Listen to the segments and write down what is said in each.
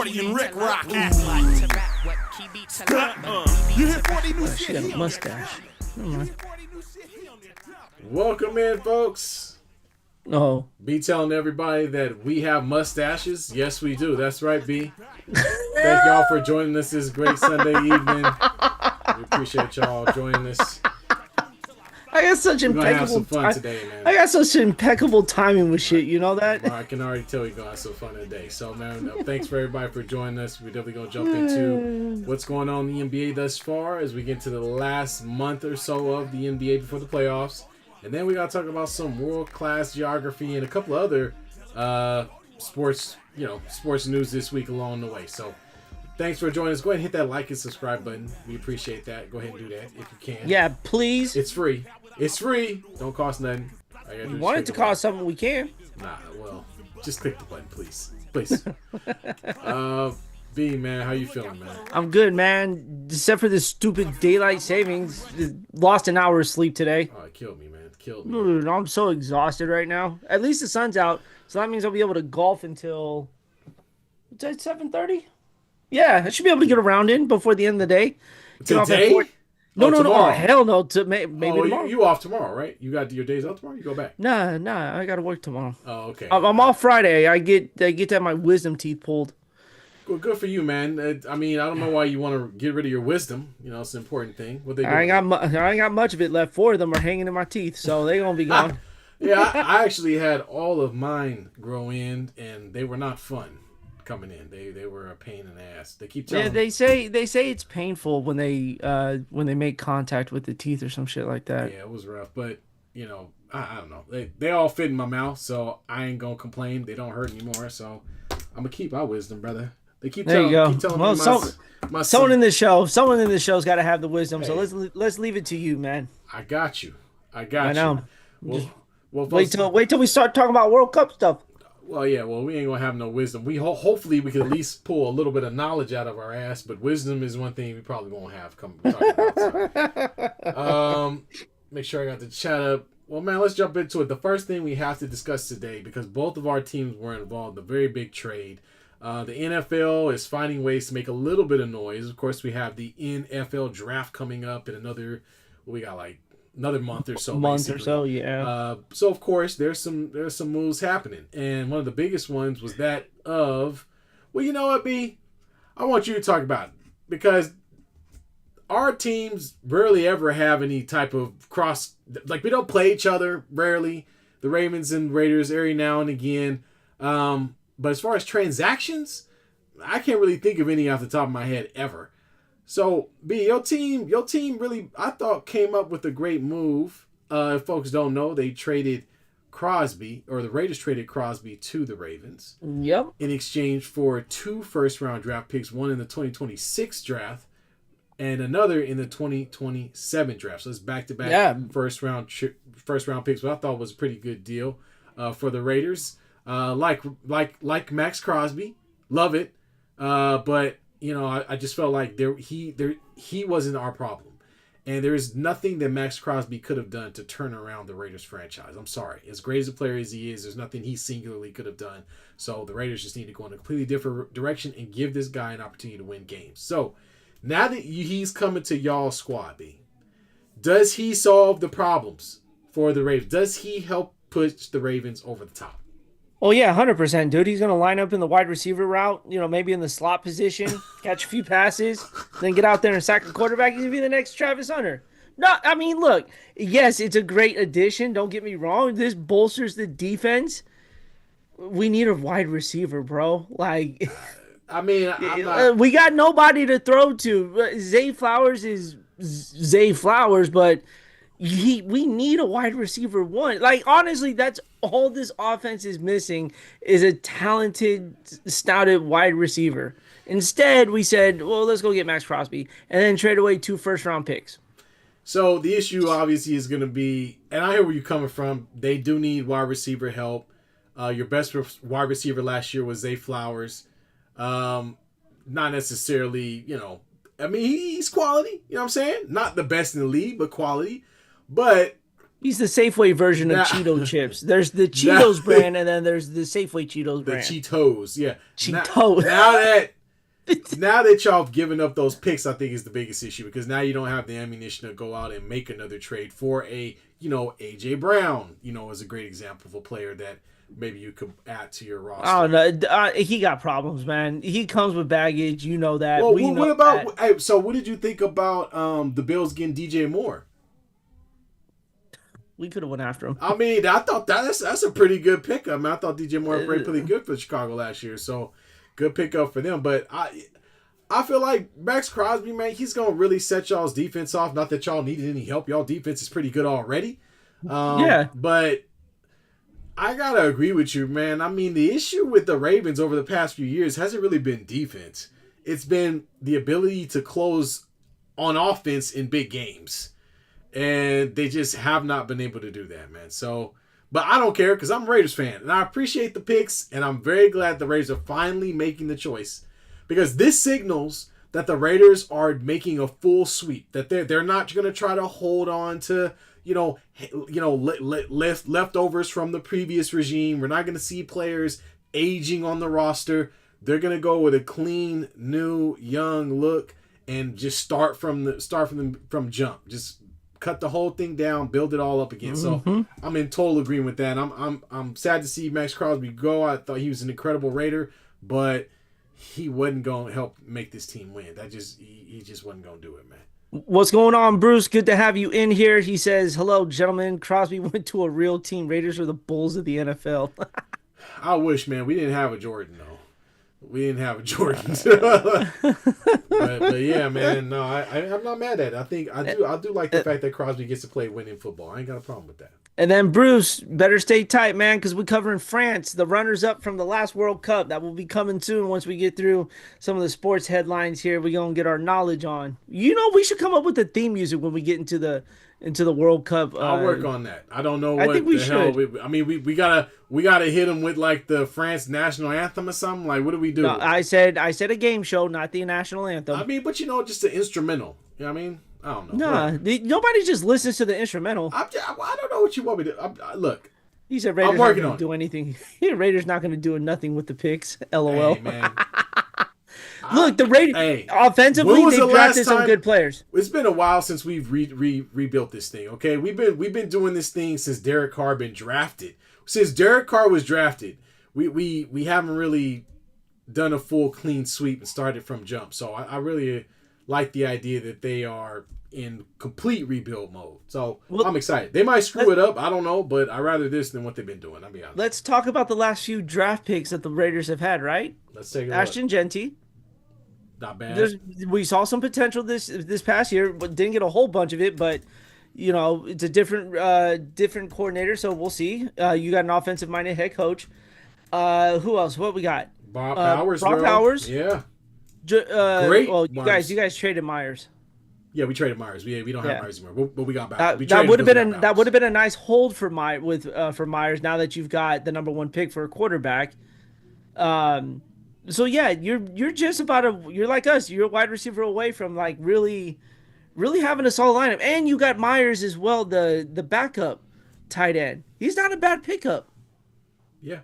40 and Rick rocking. You hear 40 new shit? She got a mustache. Welcome in, folks. Oh. Be telling everybody that we have mustaches. Yes, we do. That's right, B. Thank y'all for joining us this great Sunday evening. We appreciate y'all joining us. I got such We're gonna have impeccable some fun today, man. I got such impeccable timing with shit, you know that? Well, I can already tell you're gonna have some fun today. So, man, thanks for everybody for joining us. We're definitely gonna jump into what's going on in the NBA thus far as we get to the last month or so of the NBA before the playoffs. And then we gotta talk about some world-class geography and a couple of other sports news this week along the way. So, thanks for joining us. Go ahead and hit that like and subscribe button. We appreciate that. Go ahead and do that if you can. Yeah, please. It's free. It's free. Don't cost nothing. You want it to cost something, we can. Nah, well, just click the button, please. Please. B, man, how you feeling, man? I'm good, man. Except for this stupid daylight savings. Lost an hour of sleep today. Oh, it killed me, man. It killed me. Dude, I'm so exhausted right now. At least the sun's out, so that means I'll be able to golf until 7:30. Yeah, I should be able to get around in before the end of the day. Today? No, tomorrow. Oh, hell no. Maybe tomorrow. You off tomorrow, right? You got your days off tomorrow? You go back? Nah, I gotta work tomorrow. Oh, okay. I'm off Friday. I get to have my wisdom teeth pulled. Well, good for you, man. I mean, I don't know why you want to get rid of your wisdom. You know, it's an important thing. What they doing? I ain't got much of it left. 4 of them are hanging in my teeth, so they gonna be gone. Yeah, I actually had all of mine grow in, and they were not fun coming in. They were a pain in the ass. They keep telling they say it's painful when they make contact with the teeth or some shit like that. Yeah, it was rough, but you know, I don't know. They all fit in my mouth, so I ain't gonna complain. They don't hurt anymore, so I'm gonna keep my wisdom, brother. They keep telling me my someone in this show's got to have the wisdom. Hey. So let's leave it to you, man. I got you. I know. Well, wait till we start talking about World Cup stuff. Well, yeah. Well, we ain't gonna have no wisdom. Hopefully we can at least pull a little bit of knowledge out of our ass. But wisdom is one thing we probably won't have. Make sure I got the chat up. Well, man, let's jump into it. The first thing we have to discuss today, because both of our teams were involved in a very big trade. The NFL is finding ways to make a little bit of noise. Of course, we have the NFL draft coming up in another month or so. Yeah. So of course, there's some moves happening, and one of the biggest ones was that of, well, you know what, B, I want you to talk about it because our teams rarely ever have any type of cross. Like, we don't play each other rarely. The Ravens and Raiders every now and again. But as far as transactions, I can't really think of any off the top of my head ever. So, B, your team really, I thought, came up with a great move. If folks don't know, they traded Crosby, or the Raiders traded Crosby to the Ravens. Yep. In exchange for 2 first-round draft picks, one in the 2026 draft and another in the 2027 draft. So it's back-to-back first-round picks, what I thought was a pretty good deal for the Raiders. Like Max Crosby, love it, but you know, I just felt like he wasn't our problem, and there is nothing that Max Crosby could have done to turn around the Raiders franchise. I'm sorry, as great as a player as he is, there's nothing he singularly could have done. So the Raiders just need to go in a completely different direction and give this guy an opportunity to win games. So now that he's coming to y'all's squad, B, does he solve the problems for the Ravens? Does he help push the Ravens over the top? Oh, yeah, 100%, dude. He's going to line up in the wide receiver route, you know, maybe in the slot position, catch a few passes, then get out there and sack a quarterback. He's going to be the next Travis Hunter. No, I mean, look, yes, it's a great addition. Don't get me wrong. This bolsters the defense. We need a wide receiver, bro. Like, I mean, we got nobody to throw to. Zay Flowers is Zay Flowers, but we need a wide receiver one. Like, honestly, that's all this offense is missing is a talented, snouted wide receiver. Instead, we said, well, let's go get Max Crosby and then trade away 2 first-round picks. So the issue obviously is going to be, and I hear where you're coming from, they do need wide receiver help. Your best wide receiver last year was Zay Flowers. Not necessarily, you know, I mean, he's quality, you know what I'm saying? Not the best in the league, but quality. But he's the Safeway version of Cheeto chips. There's the Cheetos brand, and then there's the Safeway Cheetos brand. The Cheetos, yeah. Cheetos. Now that y'all have given up those picks, I think is the biggest issue because now you don't have the ammunition to go out and make another trade for AJ Brown. Is a great example of a player that maybe you could add to your roster. Oh no, he got problems, man. He comes with baggage. You know that. Well, what about? So, what did you think about the Bills getting DJ Moore? We could have went after him. I mean, I thought that's a pretty good pickup. I mean, I thought DJ Moore played pretty good for Chicago last year, so good pickup for them. But I feel like Max Crosby, man, he's gonna really set y'all's defense off. Not that y'all needed any help. Y'all defense is pretty good already. But I gotta agree with you, man. I mean, the issue with the Ravens over the past few years hasn't really been defense. It's been the ability to close on offense in big games. And they just have not been able to do that, man. So, but I don't care because I'm a Raiders fan. And I appreciate the picks. And I'm very glad the Raiders are finally making the choice. Because this signals that the Raiders are making a full sweep. That they're not going to try to hold on to, leftovers from the previous regime. We're not going to see players aging on the roster. They're going to go with a clean, new, young look and just start from jump. Just cut the whole thing down, build it all up again. So I'm in total agreement with that. I'm sad to see Max Crosby go. I thought he was an incredible Raider, but he wasn't going to help make this team win. He just wasn't going to do it, man. What's going on, Bruce? Good to have you in here. He says, hello, gentlemen. Crosby went to a real team. Raiders are the Bulls of the NFL. I wish, man. We didn't have a Jordan, though. We didn't have a Jordan. but yeah, man. No, I'm not mad at it. I do like the fact that Crosby gets to play winning football. I ain't got a problem with that. And then, Bruce, better stay tight, man, because we're covering France, the runners-up from the last World Cup. That will be coming soon once we get through some of the sports headlines here. We're going to get our knowledge on. We should come up with the theme music when we get into the World Cup. I'll work on that. I don't know what the hell. We gotta hit them with like the France national anthem or something. Like, what do we do? No, I said a game show, not the national anthem. I mean, but just an instrumental. You know what I mean? I don't know. Nah, nobody just listens to the instrumental. I don't know what you want me to. Look, he said Raiders not going to do anything. Raiders not going to do nothing with the picks. LOL. Hey, man. Look, the Raiders offensively they drafted some good players. It's been a while since we've rebuilt this thing. Okay, we've been doing this thing since Derek Carr been drafted. Since Derek Carr was drafted, we haven't really done a full clean sweep and started from jump. So I really like the idea that they are in complete rebuild mode. So I'm excited. They might screw it up. I don't know, but I'd rather this than what they've been doing. I'll be honest. Let's talk about the last few draft picks that the Raiders have had, right? Let's take a look. Ashton Genty. Not bad. We saw some potential this past year, but didn't get a whole bunch of it. But it's a different coordinator, so we'll see. You got an offensive-minded head coach. Who else? What we got? Brock Powers. Yeah. Great. Well, you guys traded Myers. Yeah, we traded Myers. We don't have Myers anymore, but we got back. That would have been a nice hold for Myers. Now that you've got the number one pick for a quarterback. So yeah, you're just you're like us. You're a wide receiver away from like really, really having a solid lineup, and you got Myers as well, the backup tight end. He's not a bad pickup. Yeah.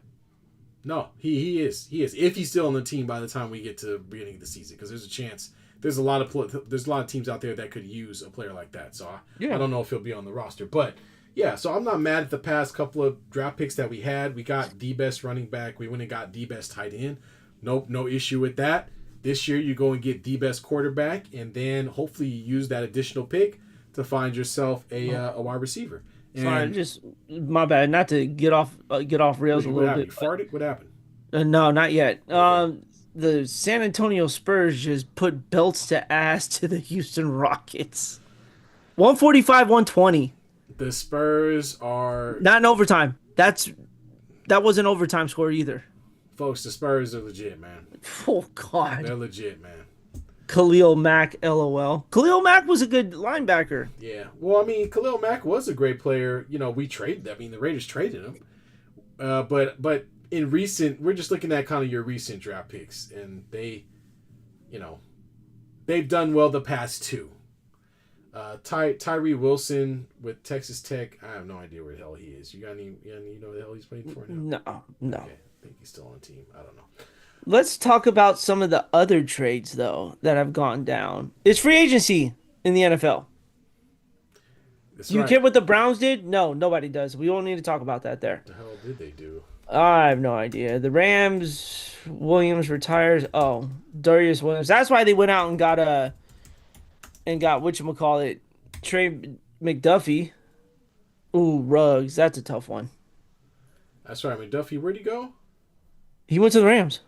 No, he is. If he's still on the team by the time we get to the beginning of the season, because there's a chance. There's a lot of teams out there that could use a player like that. So I don't know if he'll be on the roster, but yeah. So I'm not mad at the past couple of draft picks that we had. We got the best running back. We went and got the best tight end. Nope, no issue with that. This year you go and get the best quarterback, and then hopefully you use that additional pick to find yourself a wide receiver. Sorry, just my bad. Not to get off rails a little bit. You farted? What happened? No, not yet. Okay. The San Antonio Spurs just put belts to ass to the Houston Rockets. 145-120. The Spurs are not in overtime. That wasn't overtime score either. Folks, the Spurs are legit, man. Oh God, they're legit, man. Khalil Mack, LOL. Khalil Mack was a good linebacker. Yeah. Well, I mean, Khalil Mack was a great player. We traded. I mean, the Raiders traded him. But in recent, we're just looking at kind of your recent draft picks, and they've done well the past two. Tyree Wilson with Texas Tech. I have no idea where the hell he is. You know the hell he's playing for now? No. Okay. I think he's still on the team. I don't know. Let's talk about some of the other trades though that have gone down. It's free agency in the NFL. That's Do you right. care what the Browns did? No, nobody does. We don't need to talk about that there. What the hell did they do? I have no idea. The Rams, Williams retires. Oh, Darius Williams. That's why they went out and got whatchamacallit, Trey McDuffie. Ooh, Ruggs. That's a tough one. That's right, McDuffie. Where'd he go? He went to the Rams.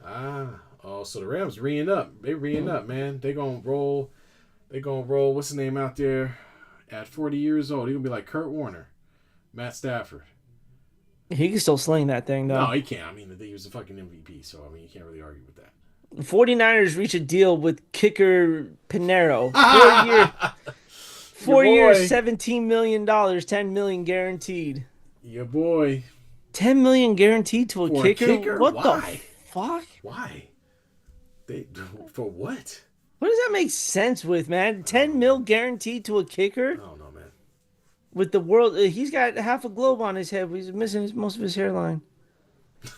So the Rams reing up. They reing up, man. They gonna roll. They gonna roll. What's his name out there? At 40 years old, he gonna be like Kurt Warner, Matt Stafford. He can still sling that thing, though. No, he can't. I mean, he was a fucking MVP, so I mean, you can't really argue with that. 49ers reach a deal with kicker Pinero. 4 years, $17 million, $10 million guaranteed. Your boy. $10 million guaranteed to a kicker? What Why? the fuck? Why? For what? What does that make sense with, man? 10 mil guaranteed to a kicker? I don't know, man. With the world, he's got half a globe on his head. He's missing most of his hairline.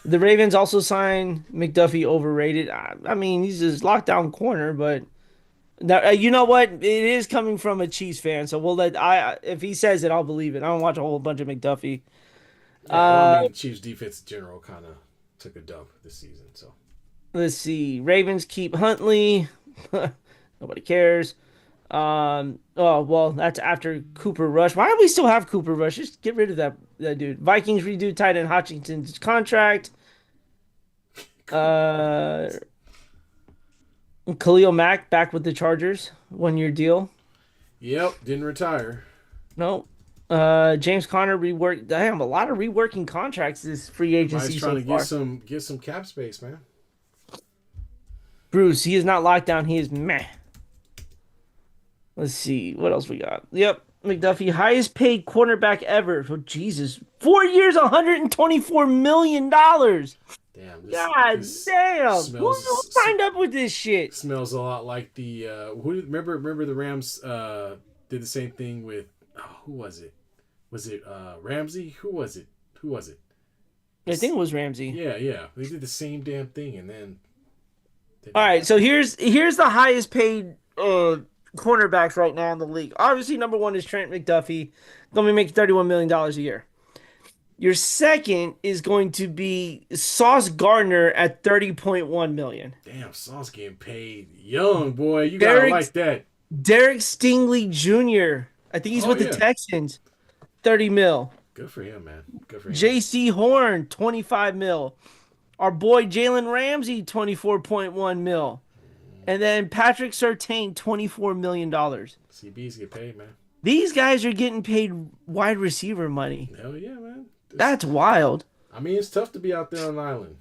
The Ravens also signed McDuffie, overrated. I mean, he's a lockdown corner, but now, you know what? It is coming from a Chiefs fan, so we'll let if he says it, I'll believe it. I don't watch a whole bunch of McDuffie. Yeah, I mean, Chiefs defense in general kind of took a dump this season. So let's see. Ravens keep Huntley. Nobody cares. Oh well, that's after Cooper Rush. Why do we still have Cooper Rush? Just get rid of that dude. Vikings redo tight end Hutchinson's contract. Khalil Mack back with the Chargers, 1-year deal. Yep, didn't retire. No. James Conner reworked. Damn, a lot of reworking contracts this free agency He's so trying far. to get some cap space, man. Bruce, he is not locked down. He is meh. Let's see. What else we got? Yep. McDuffie, highest paid cornerback ever. Oh, Jesus. 4 years, $124 million. Damn. God damn. Who signed up with this shit? Smells a lot like the... remember the Rams did the same thing with... who was it? Was it Ramsey? Who was it? I think it was Ramsey. Yeah. They did the same damn thing, and then... All right, so here's the highest paid cornerbacks right now in the league. Obviously, number one is Trent McDuffie, going to be making $31 million a year. Your second is going to be Sauce Gardner at $30.1 million. Damn, Sauce getting paid young, boy. You gotta like that. Derek Stingley Jr. I think he's with the Texans. $30 mil. Good for him, man. Good for him. J.C. Horn, $25 mil. Our boy Jalen Ramsey, $24.1 mil. And then Patrick Surtain, $24 million. CBs get paid, man. These guys are getting paid wide receiver money. Hell yeah, man. That's wild. I mean, it's tough to be out there on the island.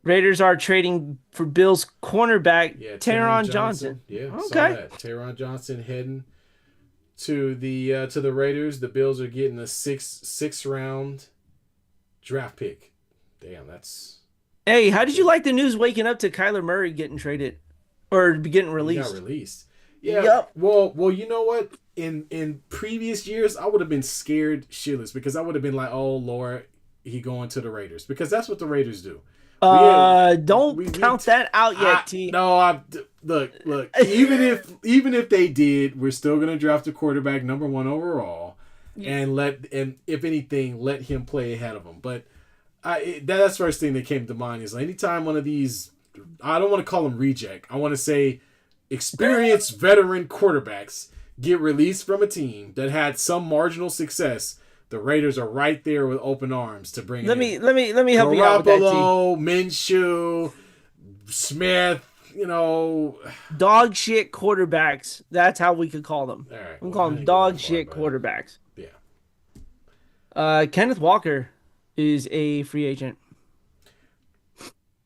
Raiders are trading for Bills cornerback Taron Johnson. Yeah, okay. Saw that. Taron Johnson heading to the Raiders. The Bills are getting a six round draft pick. Damn, that's... Hey, how did you like the news waking up to Kyler Murray getting traded or getting released? He got released. Yeah. Yep. Well, you know what? In previous years, I would have been scared shitless because I would have been like, "Oh Lord, he going to the Raiders," because that's what the Raiders do. Don't count that out yet, T. No, look. Even if they did, we're still gonna draft a quarterback number 1 overall, and if anything, let him play ahead of him. But that's the first thing that came to mind is like, anytime one of these, I don't want to call them reject. I want to say experienced veteran quarterbacks get released from a team that had some marginal success. The Raiders are right there with open arms to bring. Let me help you out with that, T. Minshew, Smith, dog shit quarterbacks. That's how we could call them. All right, we call them dog shit quarterbacks. Yeah. Kenneth Walker is a free agent.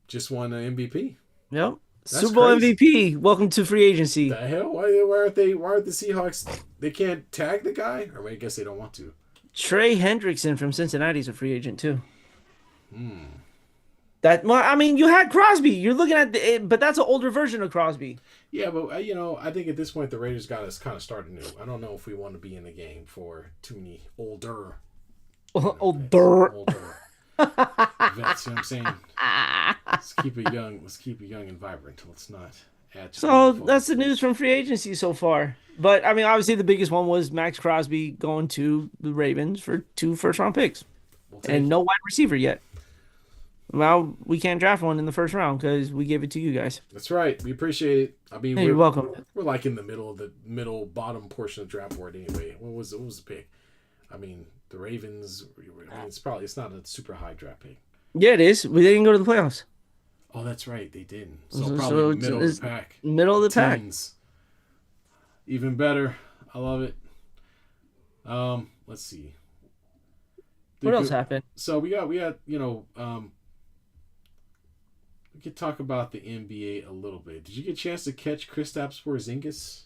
Just won an MVP. Yep. That's Super Bowl MVP. Welcome to free agency. The hell? Why aren't the Seahawks? They can't tag the guy, or I guess they don't want to. Trey Hendrickson from Cincinnati is a free agent too. You had Crosby. You're looking at but that's an older version of Crosby. Yeah, but I think at this point the Raiders got us kind of started new. I don't know if we want to be in the game for too many older. Vets, you know what I'm saying? Let's keep it young. Let's keep it young and vibrant. Let's not add to the So youthful that's the news age. from free agency so far. But I mean, obviously the biggest one was Max Crosby going to the Ravens for 2 first-round picks We'll and take no it. wide receiver yet. Well, we can't draft one in the first round because we gave it to you guys. That's right. We appreciate it. I mean, Hey, you're welcome. we're like in the middle of the middle bottom portion of the draft board anyway. What was the pick? I mean, the Ravens. I mean, it's not a super high draft pick. Yeah, it is. We didn't go to the playoffs. Oh, that's right. They didn't. So So, probably so in the middle of it's the pack. middle of the pack. Tens. Even better. I love it. Let's see. What else happened? So we got we could talk about the NBA a little bit. Did you get a chance to catch Kristaps Porzingis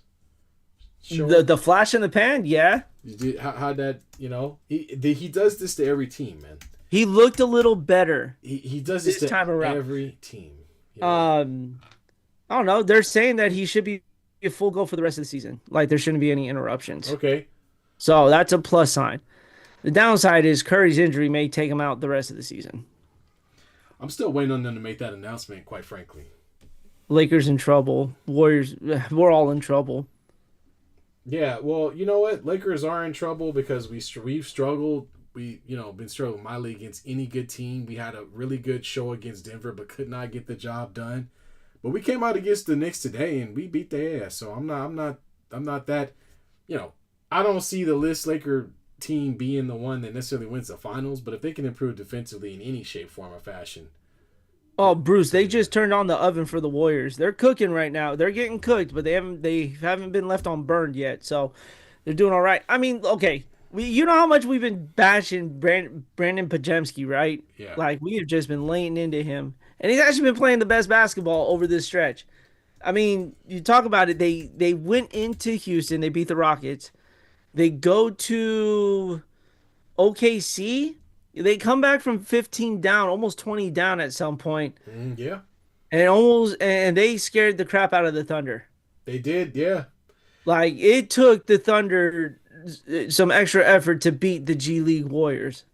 show The up? the flash in the pan, yeah. You did how that he does this to every team, man. He looked a little better He does this this to time around. every team. You know? I don't know. They're saying that he should be a full go for the rest of the season. Like there shouldn't be any interruptions. Okay. So that's a plus sign. The downside is Curry's injury may take him out the rest of the season. I'm still waiting on them to make that announcement, quite frankly. Lakers in trouble. Warriors, we're all in trouble. Yeah, well, you know what? Lakers are in trouble because we've struggled. We been struggling mightily against any good team. We had a really good show against Denver, but could not get the job done. But we came out against the Knicks today and we beat their ass. So I'm not that. I don't see the list Laker team being the one that necessarily wins the finals. But if they can improve defensively in any shape, form, or fashion, Oh, Bruce, they just turned on the oven for the Warriors. They're cooking right now. They're getting cooked, but they haven't been left on burned yet. So they're doing all right. I mean, okay, you know how much we've been bashing Brandon Pajemski, right? yeah, Like we have just been laying into him, and he's actually been playing the best basketball over this stretch. I mean, you talk about it. They went into Houston. They beat the Rockets. They go to OKC. They come back from 15 down, almost 20 down at some point, yeah, and they scared the crap out of the Thunder. they did, yeah. Like it took the Thunder some extra effort to beat the G League Warriors.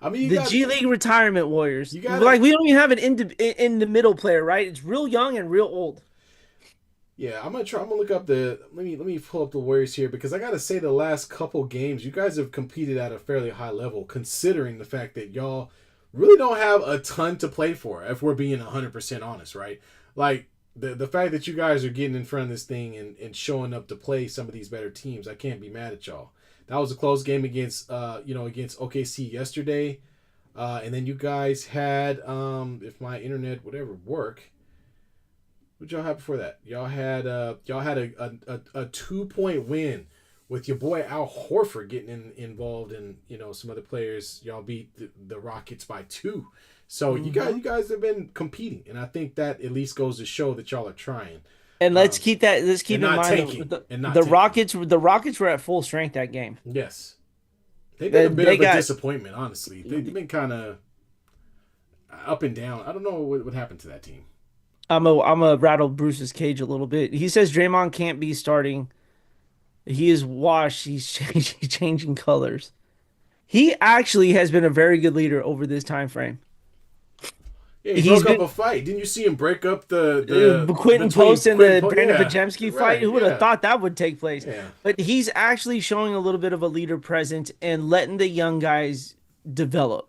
I mean, The G League retirement Warriors. you got Like we don't even have an in the middle player, right? It's real young and real old. Yeah, I'm gonna look up the let me pull up the Warriors here because I gotta say the last couple games you guys have competed at a fairly high level considering the fact that y'all really don't have a ton to play for if we're being 100% honest, right? Like the fact that you guys are getting in front of this thing and showing up to play some of these better teams, I can't be mad at y'all. That was a close game against against OKC yesterday, and then you guys had if my internet would ever work. What y'all had before that? Y'all had a 2-point win with your boy Al Horford getting involved and some other players. Y'all beat the Rockets by 2. So you guys have been competing, and I think that at least goes to show that y'all are trying. And let's keep in not mind tanking, the, and not the tanking. Rockets were at full strength that game. Yes, they've been a bit They of a got- disappointment. Honestly, they've been kind of up and down. I don't know what happened to that team. I'm a rattle Bruce's cage a little bit. He says Draymond can't be starting. He is washed. He's changing colors. He actually has been a very good leader over this time frame. Yeah, he He's broke up been- a fight. Didn't you see him break up the Quentin between Post and the Quentin Brandon yeah. Pajemski fight. Right, Who would have yeah. thought that would take place? Yeah. But he's actually showing a little bit of a leader presence and letting the young guys develop.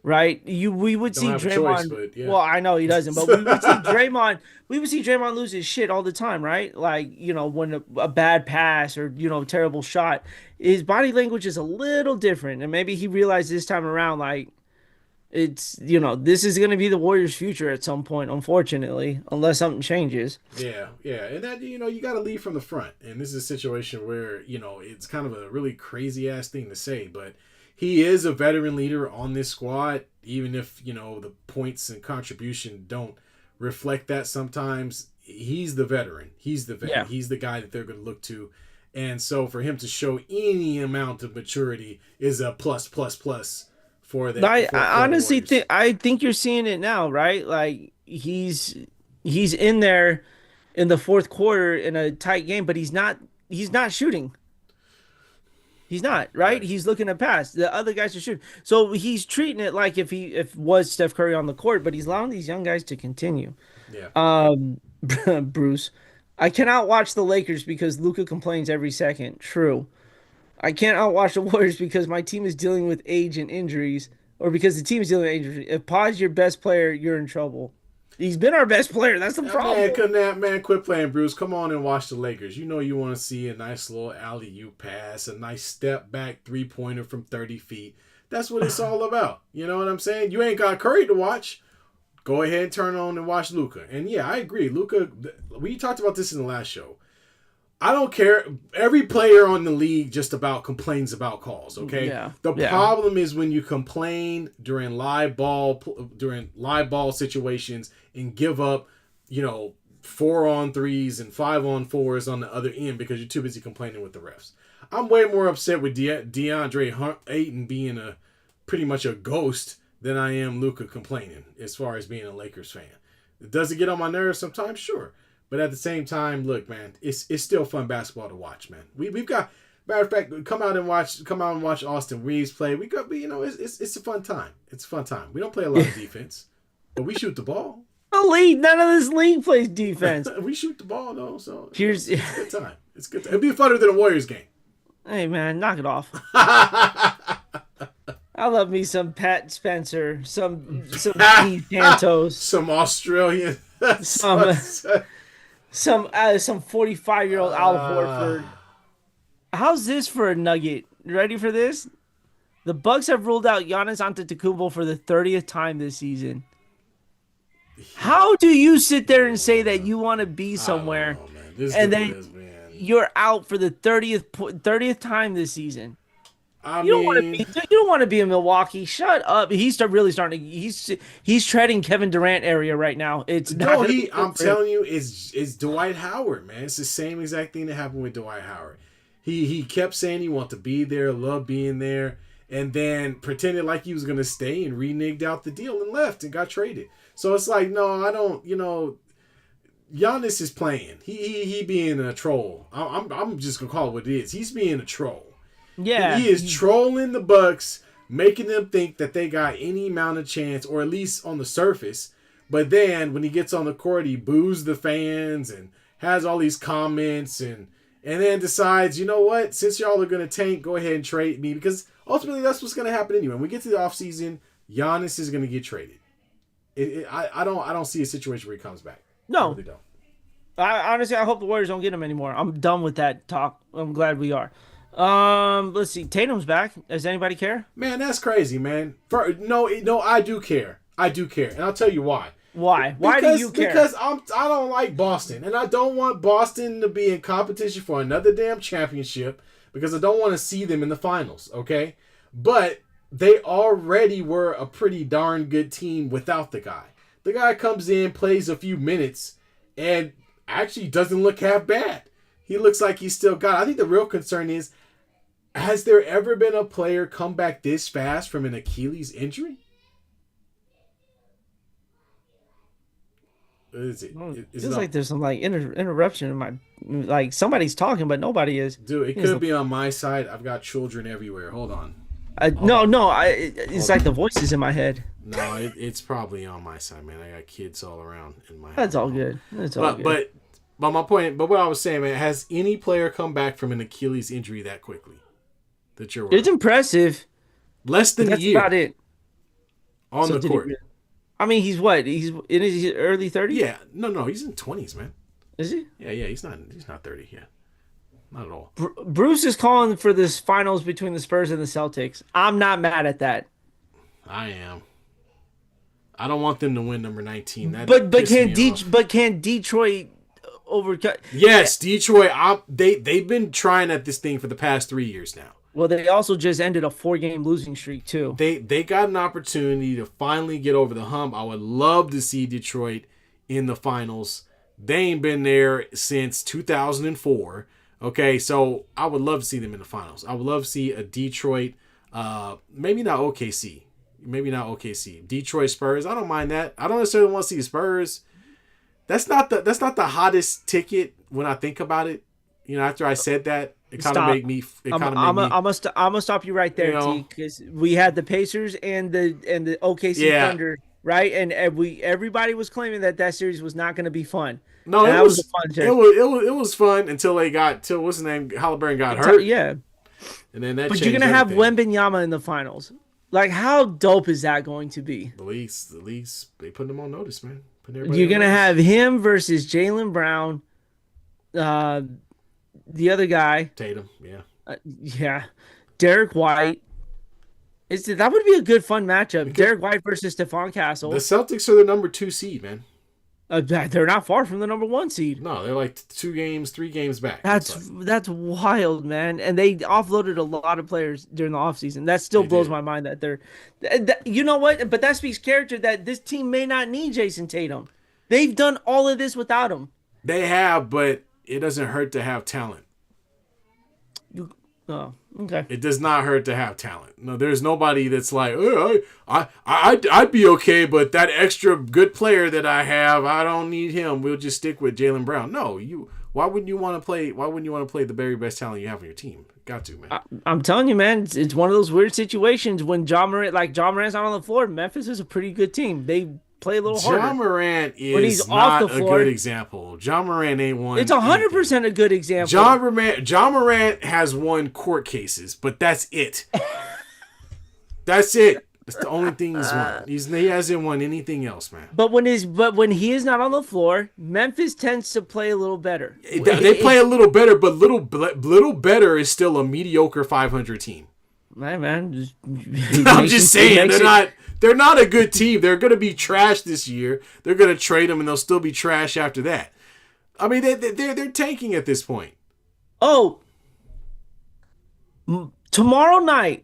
Right? We would Don't see have a Draymond. choice, but yeah. Well, I know he doesn't, but we would see Draymond. We would see Draymond lose his shit all the time, right? Like when a bad pass or terrible shot, his body language is a little different, and maybe he realized this time around, like it's this is going to be the Warriors' future at some point, unfortunately, unless something changes. Yeah, and that you got to lead from the front, and this is a situation where it's kind of a really crazy ass thing to say, but he is a veteran leader on this squad, even if the points and contribution don't reflect that. Sometimes he's the veteran. He's the vet. Yeah. He's the guy that they're going to look to, and so for him to show any amount of maturity is a plus for that. I honestly think you're seeing it now, right? Like he's in there in the fourth quarter in a tight game, but he's not shooting. He's not, right? He's looking to pass. The other guys are shooting. So he's treating it like if was Steph Curry on the court, but he's allowing these young guys to continue. Yeah. Bruce, I cannot watch the Lakers because Luka complains every second. True. I can't outwatch the Warriors because my team is dealing with age and injuries, or because the team is dealing with age and injuries. If Pod's your best player, you're in trouble. He's been our best player. That's the problem. Man, quit playing, Bruce. Come on and watch the Lakers. You know you want to see a nice little alley-oop pass, a nice step-back three-pointer from 30 feet. That's what it's all about. You know what I'm saying? You ain't got Curry to watch. Go ahead and turn on and watch Luka. And yeah, I agree. Luka, we talked about this in the last show. I don't care. Every player on the league just about complains about calls, okay? Yeah. The problem is when you complain during live ball situations and give up, 4-on-3s and 5-on-4s on the other end because you're too busy complaining with the refs. I'm way more upset with DeAndre Ayton being pretty much a ghost than I am Luka complaining as far as being a Lakers fan. Does it get on my nerves sometimes? Sure. But at the same time, look, man, it's still fun basketball to watch, man. We've got, matter of fact, come out and watch Austin Reeves play. It's a fun time. It's a fun time. We don't play a lot of defense, but we shoot the ball. The league, none of this league plays defense. We shoot the ball though, so it's a good time. It's good. It'd be funner than a Warriors game. Hey man, knock it off. I love me some Pat Spencer, some Steve Santos, some Australian, some 45-year-old Al Horford. How's this for a nugget? Ready for this? The Bucks have ruled out Giannis Antetokounmpo for the 30th time this season. How do you sit there and say that you want to be somewhere, and then you're out for the 30th time this season? You don't want to be in Milwaukee. Shut up. He's really starting to. He's treading Kevin Durant area right now. It's not. I'm telling you, it's Dwight Howard, man. It's the same exact thing that happened with Dwight Howard. He kept saying he wanted to be there, loved being there, and then pretended like he was going to stay and reneged out the deal and left and got traded. So it's like, no, I don't. Giannis is playing. He being a troll. I'm just gonna call it what it is. He's being a troll. Yeah, he is trolling the Bucks, making them think that they got any amount of chance, or at least on the surface. But then when he gets on the court, he boos the fans and has all these comments, and then decides, you know what? Since y'all are gonna tank, go ahead and trade me, because ultimately that's what's gonna happen anyway. When we get to the offseason, Giannis is gonna get traded. I don't see a situation where he comes back. No, I really don't. Honestly, I hope the Warriors don't get him anymore. I'm done with that talk. I'm glad we are. Let's see. Tatum's back. Does anybody care? Man, that's crazy, man. No, I do care. I do care, and I'll tell you why. Why? Why do you care? Because I don't like Boston, and I don't want Boston to be in competition for another damn championship, because I don't want to see them in the finals. Okay, but they already were a pretty darn good team without the guy. The guy comes in, plays a few minutes, and actually doesn't look half bad. He looks like he's still got it. I think the real concern is, has there ever been a player come back this fast from an Achilles injury? What is it? It feels like there's some interruption in my somebody's talking, but nobody is. Dude, it could be on my side. I've got children everywhere. Hold on. It's like the voices in my head. No, it's probably on my side, man. I got kids all around in my house. That's all good. But my point, but what I was saying, man, has any player come back from an Achilles injury that quickly? That you're aware? It's impressive. Less than a year. That's about it. On the court. I mean, he's what? He's in his early 30s? Yeah. No, he's in 20s, man. Is he? Yeah, he's not 30 yet. Not at all. Bruce is calling for this finals between the Spurs and the Celtics. I'm not mad at that. I am. I don't want them to win number 19. But can Detroit overcut? Yes, Detroit. They've been trying at this thing for the past 3 years now. Well, they also just ended a 4-game losing streak too. They got an opportunity to finally get over the hump. I would love to see Detroit in the finals. They ain't been there since 2004. Okay, so I would love to see them in the finals. I would love to see a Detroit, maybe not OKC. Detroit Spurs. I don't mind that. I don't necessarily want to see Spurs. That's not the hottest ticket when I think about it. After I said that, It kind of made me. I'm gonna stop you right there, T, because we had the Pacers and the OKC Thunder, right? And everybody was claiming that series was not going to be fun. No, it was a fun series. It was fun until what's his name, Halliburton got hurt. Yeah, and then that. But you're gonna have Wembanyama in the finals. Like, how dope is that going to be? The leagues, they put them on notice, man. You're gonna have him versus Jaylen Brown. The other guy, Tatum, yeah, Derek White. That would be a good fun matchup. Derek White versus Stephon Castle. The Celtics are the number 2 seed, man. They're not far from the number 1 seed. No, they're like 3 games back. That's wild, man. And they offloaded a lot of players during the offseason. That still blows my mind that they're. You know what? But that speaks character that this team may not need Jason Tatum. They've done all of this without him. They have, but it doesn't hurt to have talent. Oh, okay. It does not hurt to have talent. No, there's nobody that's like, oh, I'd be okay, but that extra good player that I have, I don't need him. We'll just stick with Jaylen Brown. No, why wouldn't you want to play? Why wouldn't you want to play the very best talent you have on your team? Got to, man. I'm telling you, man, it's one of those weird situations when John Morant's not on the floor. Memphis is a pretty good team. They play a little harder. John Morant is not a good example. John Morant ain't one. It's 100% a good example. John Morant has won court cases, but that's it. That's it. That's the only thing he's won. He hasn't won anything else, man. But when he is not on the floor, Memphis tends to play a little better. They play a little better, but little better is still a mediocre 500 team. Man, I'm just saying they're not a good team. They're going to be trash this year. They're going to trade them, and they'll still be trash after that. I mean, they're tanking at this point. Oh, tomorrow night.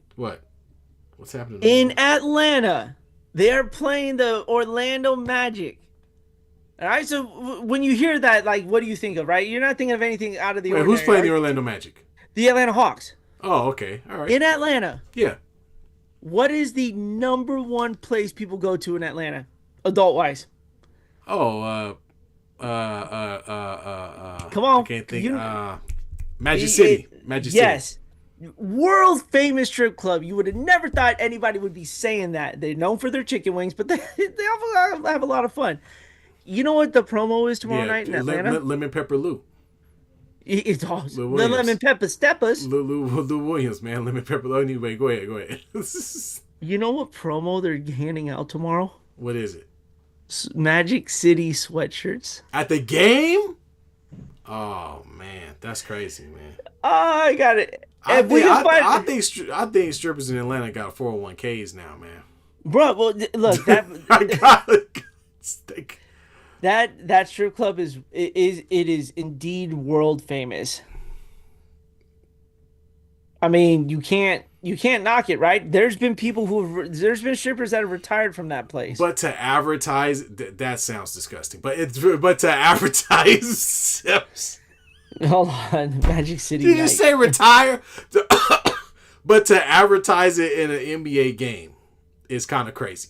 What's happening in Atlanta? They are playing the Orlando Magic. All right, so when you hear that, like, what do you think of? Right, you're not thinking of anything out of the ordinary. Who's playing the Orlando Magic? The Atlanta Hawks. Oh, okay, all right. In Atlanta. Yeah. What is the number 1 place people go to in Atlanta, adult-wise? Oh, come on. I can't think. Magic City. Yes. World famous strip club. You would have never thought anybody would be saying that. They're known for their chicken wings, but they have a lot of fun. You know what the promo is tomorrow night in Atlanta? Lemon Pepper Lou. It's awesome. The Lemon Pepper Steppers. Lou Williams, man. Lemon Pepper Lou. Anyway, go ahead. You know what promo they're handing out tomorrow? What is it? Magic City sweatshirts. At the game? Oh, man. That's crazy, man. Oh, I got it. I think strippers in Atlanta got 401ks now, man. Bro, well, look, that strip club is indeed world famous. I mean, you can't knock it, right? There's been strippers that have retired from that place. But to advertise, that sounds disgusting. But to advertise. Hold on, Magic City. Did you say retire? But to advertise it in an NBA game is kind of crazy.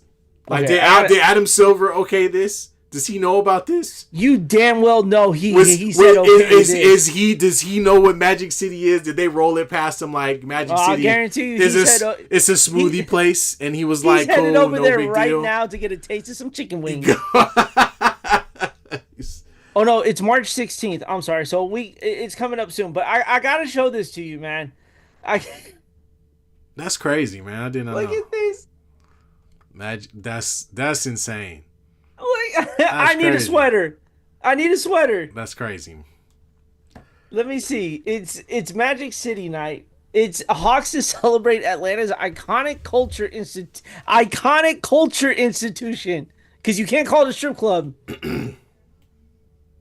Like, did Adam Silver okay this? Does he know about this? You damn well know he said okay. Does he know what Magic City is? Did they roll it past him like Magic City? I guarantee you, it's a smoothie place, and he was like, he's headed over no there big right deal. now to get a taste of some chicken wings. Oh no, it's March 16th. I'm sorry. So it's coming up soon, but I gotta show this to you, man. That's crazy, man. I didn't know. Look at this. Magic. That's insane. I need a sweater. That's crazy. Let me see. It's Magic City night. It's Hawks to celebrate Atlanta's iconic culture institution. Because you can't call it a strip club.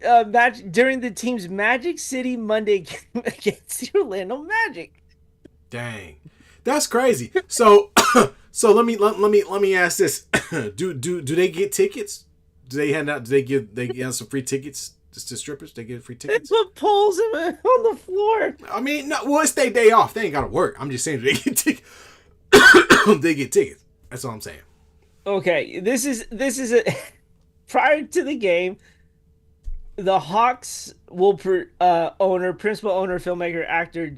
During the team's Magic City Monday game against the Orlando Magic. Dang, that's crazy. So let me ask this: Do they get tickets? Do they hand out? Do they give some free tickets to strippers? They get free tickets. They put poles on the floor. I mean, no, well, it's their day off. They ain't gotta work. I'm just saying, do they get tickets. They get tickets. That's all I'm saying. Okay, this is a prior to the game. The Hawks will principal owner, filmmaker, actor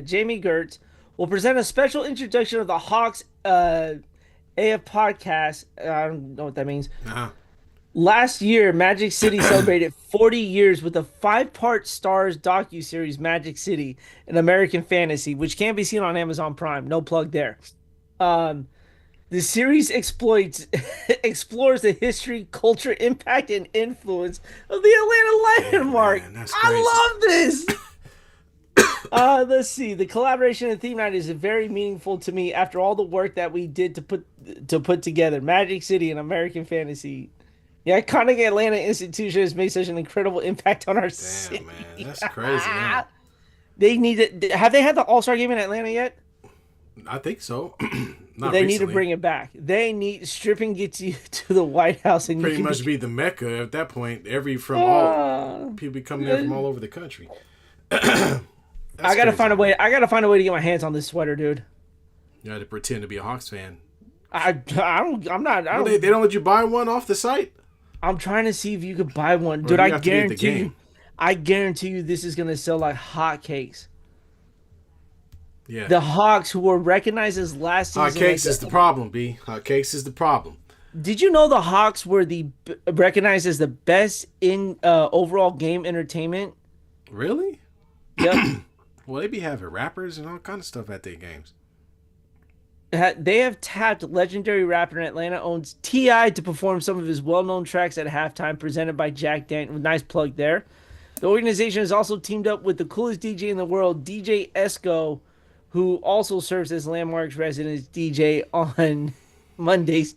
Jamie Gertz will present a special introduction of the Hawks AF podcast. I don't know what that means. Uh-huh. Last year, Magic City celebrated 40 years with a 5-part Stars docuseries, Magic City, an American Fantasy, which can be seen on Amazon Prime. No plug there. The series explores the history, culture, impact, and influence of the Atlanta landmark. Man, I love this. Let's see. The collaboration and theme night is very meaningful to me after all the work that we did to put together Magic City and American Fantasy. The iconic Atlanta institution has made such an incredible impact on our city. Man, that's crazy. Man. They need to. Have they had the All-Star game in Atlanta yet? I think so. They need to bring it back. They need stripping gets you to the White House and pretty much be the Mecca at that point. All people be coming there from all over the country. I gotta find a way. I gotta find a way to get my hands on this sweater, dude. You had to pretend to be a Hawks fan. I'm not. They don't let you buy one off the site. I'm trying to see if you could buy one, dude. I guarantee you, this is gonna sell like hotcakes. Yeah. The Hawks, who were recognized as last season. Hotcakes is the problem, B. Hotcakes is the problem. Did you know the Hawks were recognized as the best in overall game entertainment? Really? Yep. Well, they be having rappers and all kind of stuff at their games. They have tapped legendary rapper in Atlanta owns T.I. to perform some of his well-known tracks at halftime, presented by Jack Daniels. Nice plug there. The organization has also teamed up with the coolest DJ in the world, DJ Esco, who also serves as Landmark's resident DJ on Mondays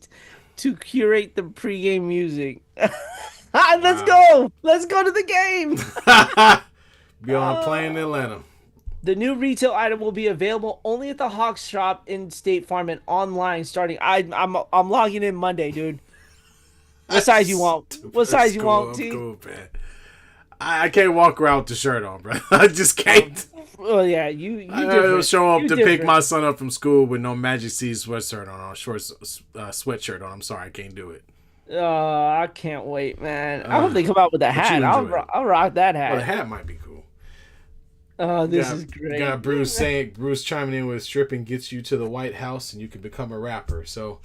to curate the pregame music. Let's go! Let's go to the game! Be on playing in Atlanta. The new retail item will be available only at the Hawks shop in State Farm and online starting. I'm logging in Monday, dude. What size you want? What size you want, T? Cool, man. I can't walk around with the shirt on, bro. I just can't. Well, yeah, you I'll show up to different. pick my son up from school with no Magic City sweatshirt on, or short sweatshirt on. I'm sorry, I can't do it. I can't wait, man. I hope they come out with a hat. I'll rock that hat. Well, the hat might be cool. This is great. Got Bruce chiming in with stripping gets you to the White House and you can become a rapper. So,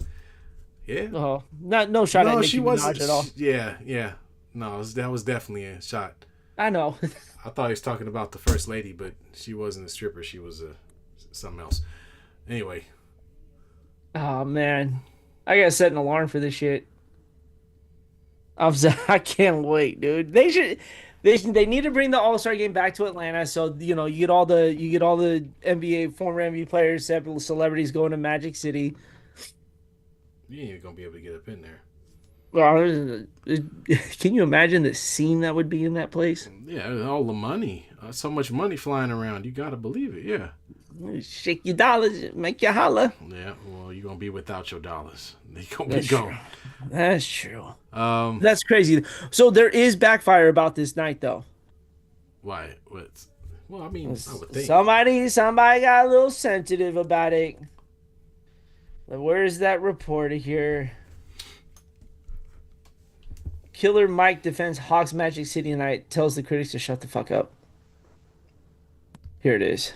yeah. Oh, no shot at Nicki Minaj at all. Yeah. No, that was definitely a shot. I know. I thought he was talking about the first lady, but she wasn't a stripper. She was something else. Anyway. Oh, man. I gotta set an alarm for this shit. I can't wait, dude. They need to bring the All-Star game back to Atlanta, so you get all the NBA former NBA players, celebrities going to Magic City. You ain't even gonna be able to get up in there. Can you imagine the scene that would be in that place? Yeah, all the money, so much money flying around. You gotta believe it. Yeah. Shake your dollars, make you holler. Yeah, well, you're gonna be without your dollars. They gonna be gone. That's true. That's crazy. So there is backfire about this night, though. Why? Well, I mean, I would think somebody got a little sensitive about it. Where's that reporter here? Killer Mike defends Hawks Magic City tonight. Tells the critics to shut the fuck up. Here it is.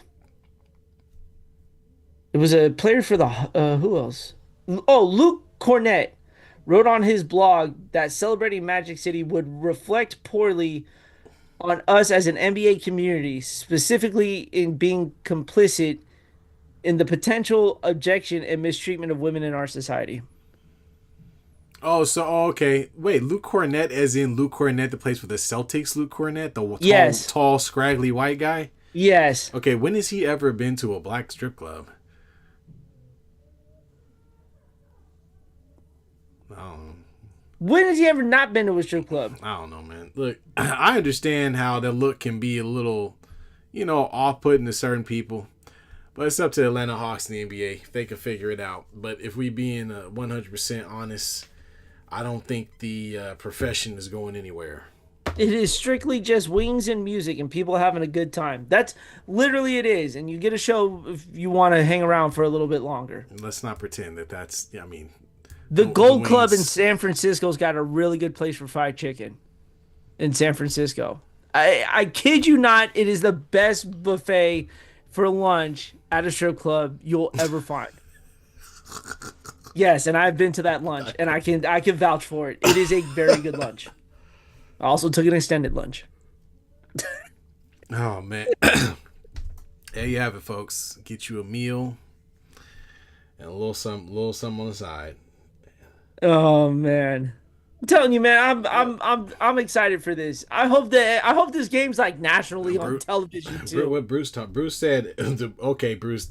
It was a player for the who else? Oh, Luke Cornett wrote on his blog that celebrating Magic City would reflect poorly on us as an NBA community, specifically in being complicit in the potential objection and mistreatment of women in our society. Oh, okay. Wait, Luke Cornett, as in Luke Cornett, the place for the Celtics. Luke Cornett, the tall, scraggly white guy. Yes. Okay, when has he ever been to a black strip club? When has he ever not been to a strip club? I don't know, man. Look, I understand how that look can be a little, off-putting to certain people. But it's up to Atlanta Hawks and the NBA if they can figure it out. But if we being 100% honest, I don't think the profession is going anywhere. It is strictly just wings and music and people having a good time. That's literally it is. And you get a show if you want to hang around for a little bit longer. Let's not pretend that's, The Gold Club in San Francisco's got a really good place for fried chicken. in San Francisco. I kid you not, it is the best buffet for lunch at a strip club you'll ever find. Yes, and I've been to that lunch, and I can vouch for it. It is a very good lunch. I also took an extended lunch. Oh man, there you have it, folks. Get you a meal and a little something on the side. Oh man, I'm telling you, man, I'm excited for this. I hope this game's like nationally on television too. What Bruce said. Okay, Bruce,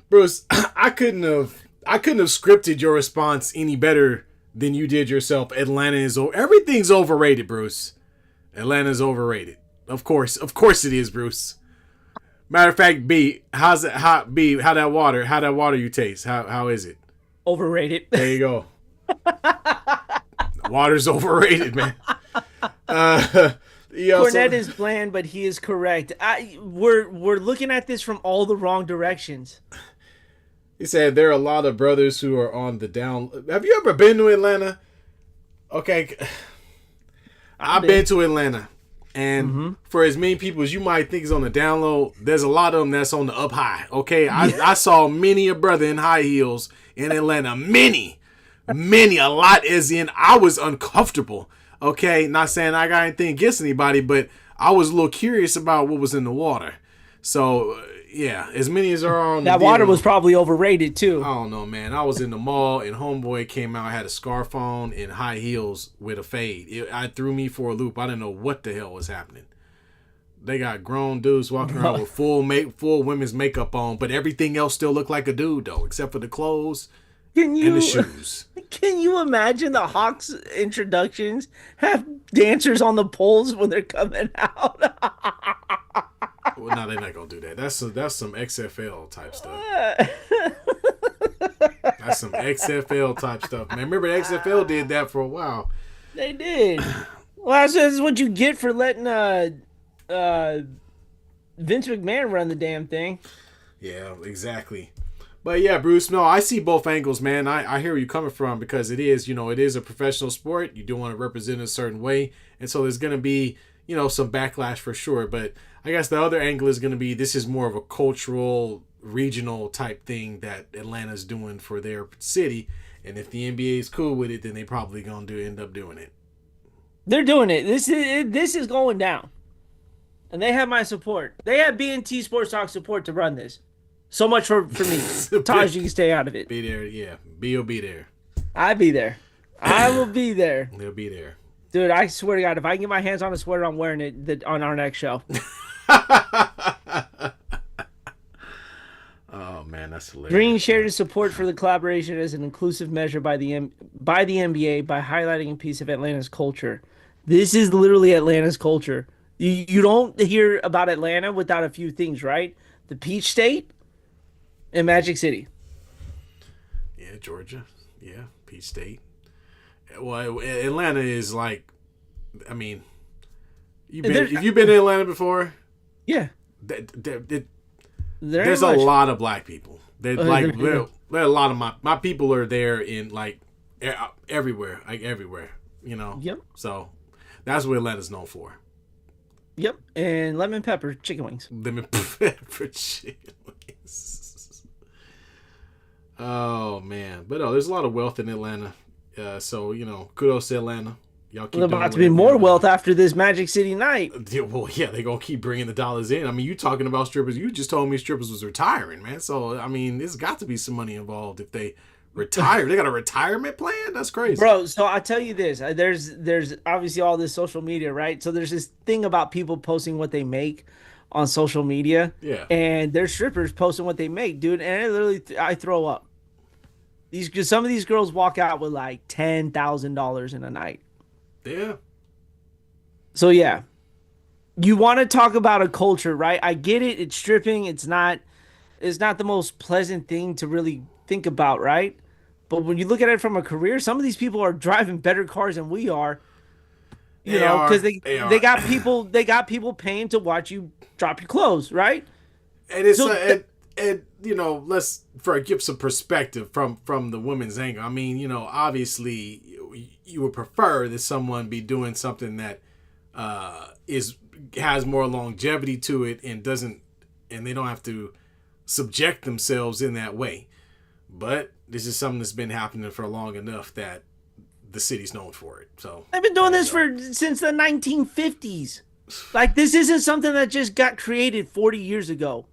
Bruce, I couldn't have scripted your response any better than you did yourself. Everything's overrated, Bruce. Atlanta's overrated. Of course it is, Bruce. Matter of fact, B, how that water you taste? How is it? Overrated. There you go. Water's overrated, man. Cornette is bland, but he is correct. We're looking at this from all the wrong directions. He said there are a lot of brothers who are on the down. Have you ever been to Atlanta? Okay, I've been to Atlanta, and for as many people as you might think is on the down low, there's a lot of them that's on the up high. Okay, I saw many a brother in high heels in Atlanta. Many, a lot, as in I was uncomfortable. Okay, not saying I got anything against anybody, but I was a little curious about what was in the water. So yeah, as many as are on that water was probably overrated too. I don't know, man. I was in the mall and homeboy came out, had a scarf on and high heels with a fade. It threw me for a loop. I didn't know what the hell was happening. They got grown dudes walking around with full women's makeup on, but everything else still looked like a dude though, except for the clothes and the shoes. Can you imagine the Hawks introductions have dancers on the poles when they're coming out? Well, no, they're not gonna do that. That's some XFL type stuff. That's some XFL type stuff, man. Remember, the XFL did that for a while. They did. Well, that's what you get for letting Vince McMahon run the damn thing. Yeah, exactly. But yeah, Bruce, no, I see both angles, man. I hear where you're coming from because it is a professional sport. You do want to represent a certain way, and so there's gonna be some backlash for sure. But I guess the other angle is going to be this is more of a cultural, regional type thing that Atlanta's doing for their city. And if the NBA is cool with it, then they probably going to end up doing it. They're doing it. This is going down. And they have my support. They have B&T Sportstalk support to run this. So much for me. Taj, you can stay out of it. Be there, yeah. B will be there. I'll be there. I will be there. They'll be there. Dude, I swear to God, if I can get my hands on a sweater, I'm wearing it on our next show. Oh man, that's hilarious. Green shared his support for the collaboration as an inclusive measure by the NBA by highlighting a piece of Atlanta's culture. This is literally Atlanta's culture. You don't hear about Atlanta without a few things, right? The Peach State and Magic City. Yeah, Georgia. Yeah, Peach State. Well, Atlanta is like, I mean, if you've been to Atlanta before, yeah, there's a lot of black people. There are a lot of my people are there in like everywhere, Yep. So that's what Atlanta's known for. Yep, and lemon pepper chicken wings. Lemon pepper chicken wings. Oh man, but no, there's a lot of wealth in Atlanta. So kudos to Atlanta. Y'all keep There's about to be more wealth after this Magic City night. Yeah, well, yeah, they're gonna keep bringing the dollars in. I mean, you talking about strippers? You just told me strippers was retiring, man. So I mean, there's got to be some money involved if they retire. They got a retirement plan? That's crazy, bro. So I tell you this: there's obviously all this social media, right? So there's this thing about people posting what they make on social media. Yeah, and there's strippers posting what they make, dude. And I throw up. Some of these girls walk out with like $10,000 in a night. Yeah. So yeah, you want to talk about a culture, right? I get it. It's stripping. It's not the most pleasant thing to really think about, right? But when you look at it from a career, some of these people are driving better cars than we are. Because they got people paying to watch you drop your clothes, right? And it's and let's give some perspective from the women's angle. I mean, obviously you would prefer that someone be doing something that has more longevity to it and they don't have to subject themselves in that way. But this is something that's been happening for long enough that the city's known for it. So they've been doing this since the 1950s. Like, this isn't something that just got created 40 years ago.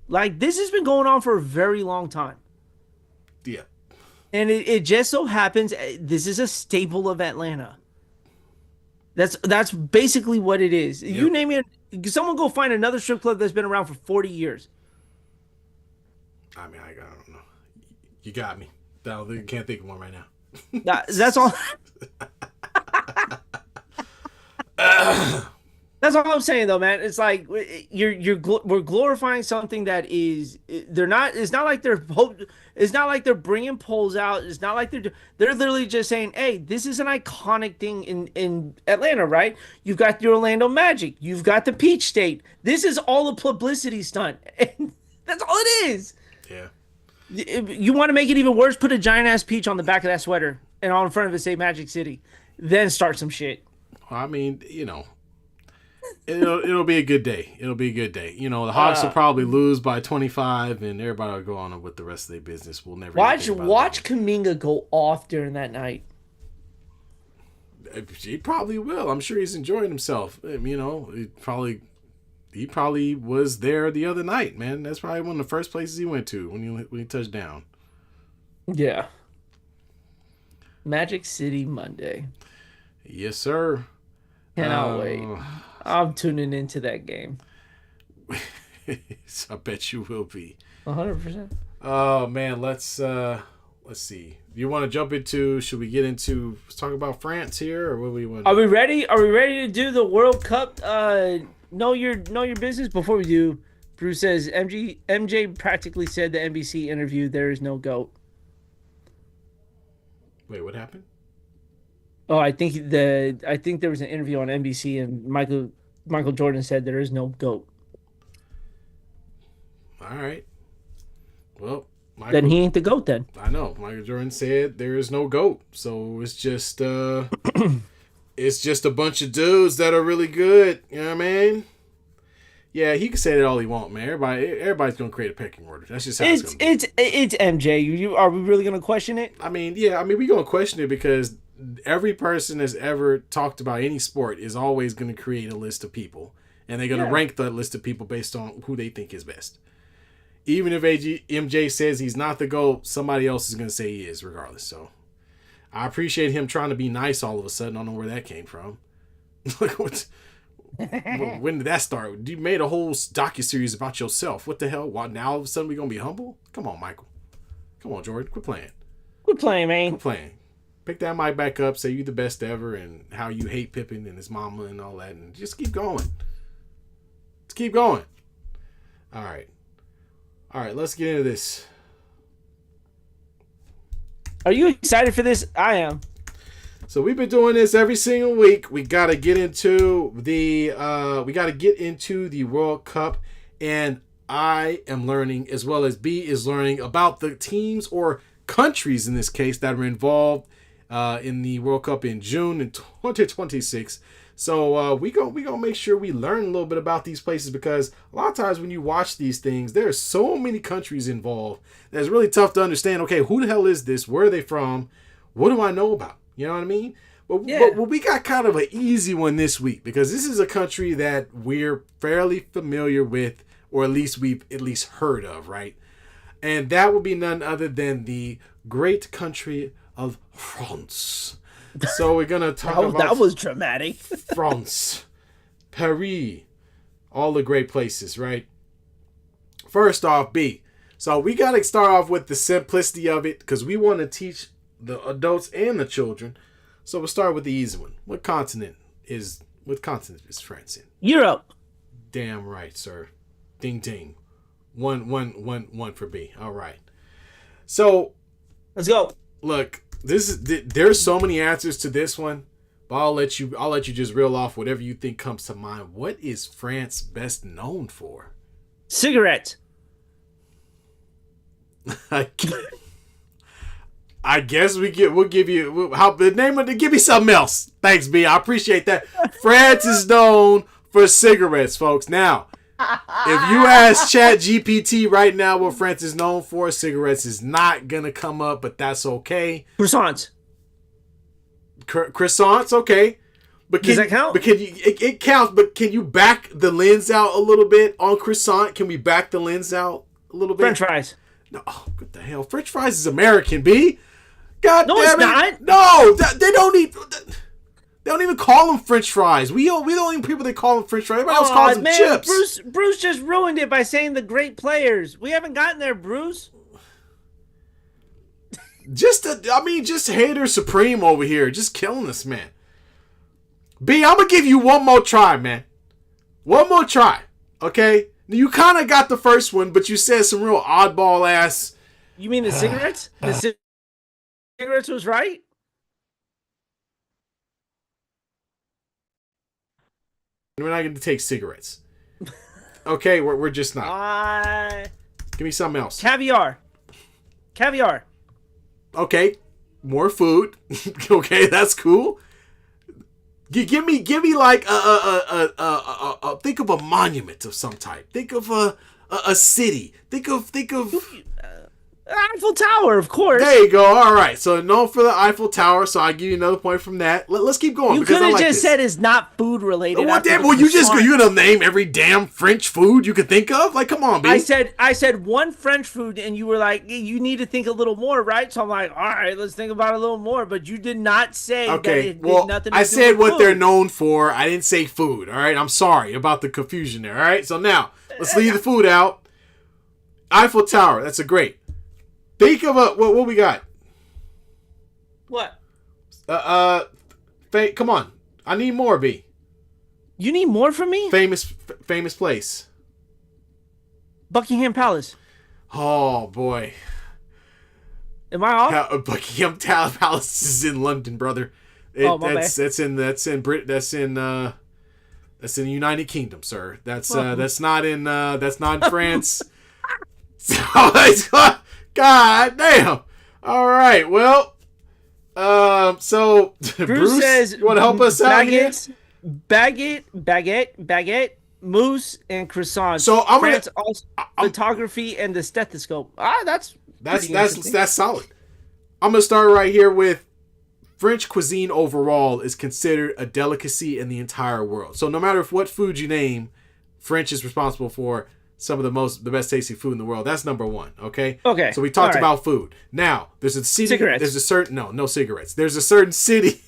Like, this has been going on for a very long time. Yeah. And it just so happens this is a staple of Atlanta. That's basically what it is. Yep. You name it, someone go find another strip club that's been around for 40 years. I mean, I don't know. You got me. I can't think of one right now. That's all. That's all I'm saying, though, man. It's like we're glorifying something that is they're not. It's not like they're bringing polls out. It's not like they're literally just saying, "Hey, this is an iconic thing in Atlanta, right? You've got the Orlando Magic. You've got the Peach State. This is all a publicity stunt, and that's all it is." Yeah. You want to make it even worse? Put a giant ass peach on the back of that sweater and on front of it say Magic City, then start some shit. Well, I mean, it'll be a good day. It'll be a good day. The Hawks will probably lose by 25, and everybody will go on with the rest of their business. We'll never watch Kuminga go off during that night. He probably will. I'm sure he's enjoying himself. He probably was there the other night, man. That's probably one of the first places he went to when he touched down. Yeah. Magic City Monday. Yes, sir. Cannot wait. I'm tuning into that game. I bet you will be. 100%. Oh man, let's see. You want to jump into? Should we get into? Let's talk about France here, or what do we want? Are we ready? Are we ready to do the World Cup? Know your business. Before we do, Bruce says MJ practically said the NBC interview there is no GOAT. Wait, what happened? Oh, I think there was an interview on NBC and Michael Jordan said there is no GOAT. All right. Well, then he ain't the GOAT then. I know. Michael Jordan said there is no GOAT. So it's just it's just a bunch of dudes that are really good. You know what I mean? Yeah, he can say that all he wants, man. Everybody's gonna create a pecking order. That's just how it's gonna be. It's MJ. Are we really gonna question it? I mean, yeah. I mean, we're gonna question it because every person that's ever talked about any sport is always gonna create a list of people, and they're gonna rank that list of people based on who they think is best. Even if MJ says he's not the GOAT, somebody else is gonna say he is, regardless. So, I appreciate him trying to be nice all of a sudden. I don't know where that came from. When did that start? You made a whole docuseries about yourself. What the hell? Why now all of a sudden we're going to be humble? Come on, Michael. Come on, Jordan. Quit playing. Quit playing, man. Quit playing. Pick that mic back up. Say you the best ever and how you hate Pippen and his mama and all that. And just keep going. Let's keep going. All right. All right, let's get into this. Are you excited for this? I am. So we've been doing this every single week. We gotta get into the World Cup, and I am learning as well as B is learning about the teams or countries in this case that are involved in the World Cup in June in 2026. So we gonna make sure we learn a little bit about these places because a lot of times when you watch these things, there are so many countries involved that it's really tough to understand. Okay, who the hell is this? Where are they from? What do I know about? You know what I mean? But we got kind of an easy one this week because this is a country that we're fairly familiar with, or at least we've heard of, right? And that would be none other than the great country of France. So we're going to talk about... That was dramatic. France, Paris, all the great places, right? First off, B. So we got to start off with the simplicity of it because we want to teach the adults and the children. So we'll start with the easy one. What continent is France in? Europe. Damn right, sir. Ding ding. One for B. All right. So let's go. Look, there's so many answers to this one, but I'll let you just reel off whatever you think comes to mind. What is France best known for? Cigarettes. I guess we'll give you give me something else. Thanks, B. I appreciate that. France is known for cigarettes, folks. Now, if you ask ChatGPT right now what France is known for, cigarettes is not gonna come up, but that's okay. Croissants. Croissants, okay. But does that count? But can you? It counts. But can you back the lens out a little bit on croissant? Can we back the lens out a little bit? French fries. No, what the hell? French fries is American, B. God no, damn it's it. not. No, they don't eat. They don't even call them French fries. We the only people that call them French fries. Everybody else calls them chips. Bruce just ruined it by saying the great players. We haven't gotten there, Bruce. Just hater supreme over here, just killing this man. B, I'm gonna give you one more try, man. One more try, okay? You kind of got the first one, but you said some real oddball ass. You mean the cigarettes? The cigarettes was right. We're not going to take cigarettes. Okay, we're just not. Give me something else. Caviar. Okay, more food. Okay, that's cool. Give me like think of a monument of some type. Think of a city. Think of Eiffel Tower, of course. There you go. All right. So known for the Eiffel Tower. So I give you another point from that. Let's keep going. You could have just said it's not food related. Well, you gonna name every damn French food you could think of? Like, come on, B. I said one French food, and you were like, you need to think a little more, right? So I'm like, all right, let's think about it a little more. But you did not say that it did nothing to do I said with what food. they're known for. I didn't say food. All right. I'm sorry about the confusion there. All right. So now let's leave the food out. Eiffel Tower. That's a great. Think of what we got. What? Come on. I need more, B. You need more from me? Famous place. Buckingham Palace. Oh boy. Am I off? Buckingham Palace is in London, brother. My bad. That's in the United Kingdom, sir. That's not in France. God damn. All right. Well, so Bruce says, you want to help us out here? Baguette, mousse, and croissant. So I'm photography and the stethoscope. That's solid. I'm gonna start right here with French cuisine overall is considered a delicacy in the entire world. So no matter what food you name, French is responsible for some of the best tasting food in the world. That's number one. Okay. Okay. So we talked about food. Now there's a city. Cigarettes. There's a certain no cigarettes. There's a certain city.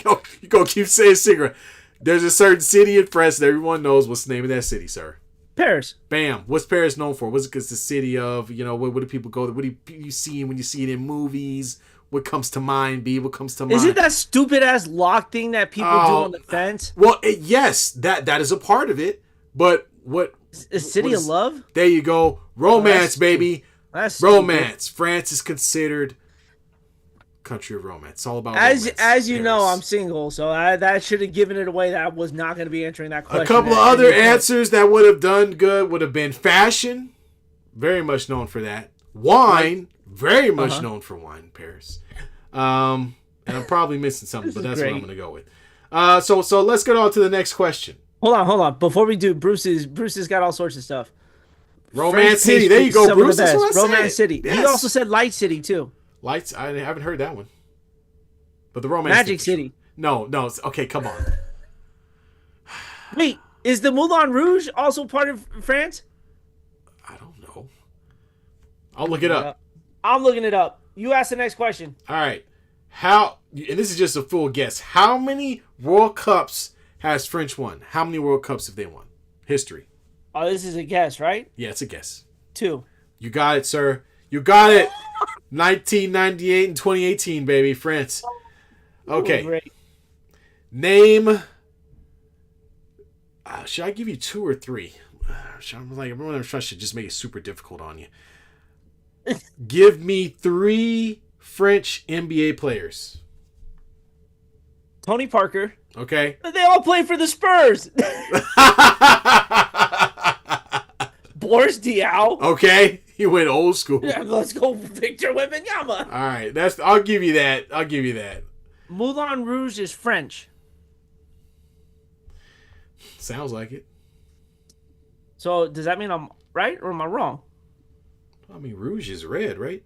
You go keep saying cigarette. There's a certain city in France that everyone knows. What's the name of that city, sir? Paris. Bam. What's Paris known for? What's it? It's the city of, what do people go? What do you see when you see it in movies? What comes to mind, B? What comes to mind? Is it that stupid ass lock thing that people do on the fence? Well, yes, that is a part of it. But what? A city of love? There you go. Romance, baby. That's romance. Stupid. France is considered country of romance. It's all about romance. As you know, I'm single, so that should have given it away that I was not going to be answering that question. A couple of other answers that would have done good would have been fashion, very much known for that. Wine, very much known for wine in Paris. And I'm probably missing something, but that's what I'm going to go with. So let's get on to the next question. Hold on. Before we do, Bruce has got all sorts of stuff. Romance City. There you go, Bruce. That's what I said. Romance City. Yes. He also said Light City too. Lights. I haven't heard that one. But the Romance Magic City. No. Okay, come on. Wait, is the Moulin Rouge also part of France? I don't know. I'll look it up. I'm looking it up. You ask the next question. All right. And this is just a full guess. How many World Cups has French won? How many World Cups have they won? History. Oh, this is a guess, right? Yeah, it's a guess. 2. You got it, sir. You got it. 1998 and 2018, baby. France. Okay. Great. Name. Should I give you 2 or 3? Everyone I'm trying to just make it super difficult on you. Give me 3 French NBA players. Tony Parker. Okay. They all play for the Spurs. Boris Diaw. Okay. He went old school. Yeah, let's go Victor Wembanyama. All right, I'll give you that. I'll give you that. Moulin Rouge is French. Sounds like it. So does that mean I'm right or am I wrong? I mean, rouge is red, right?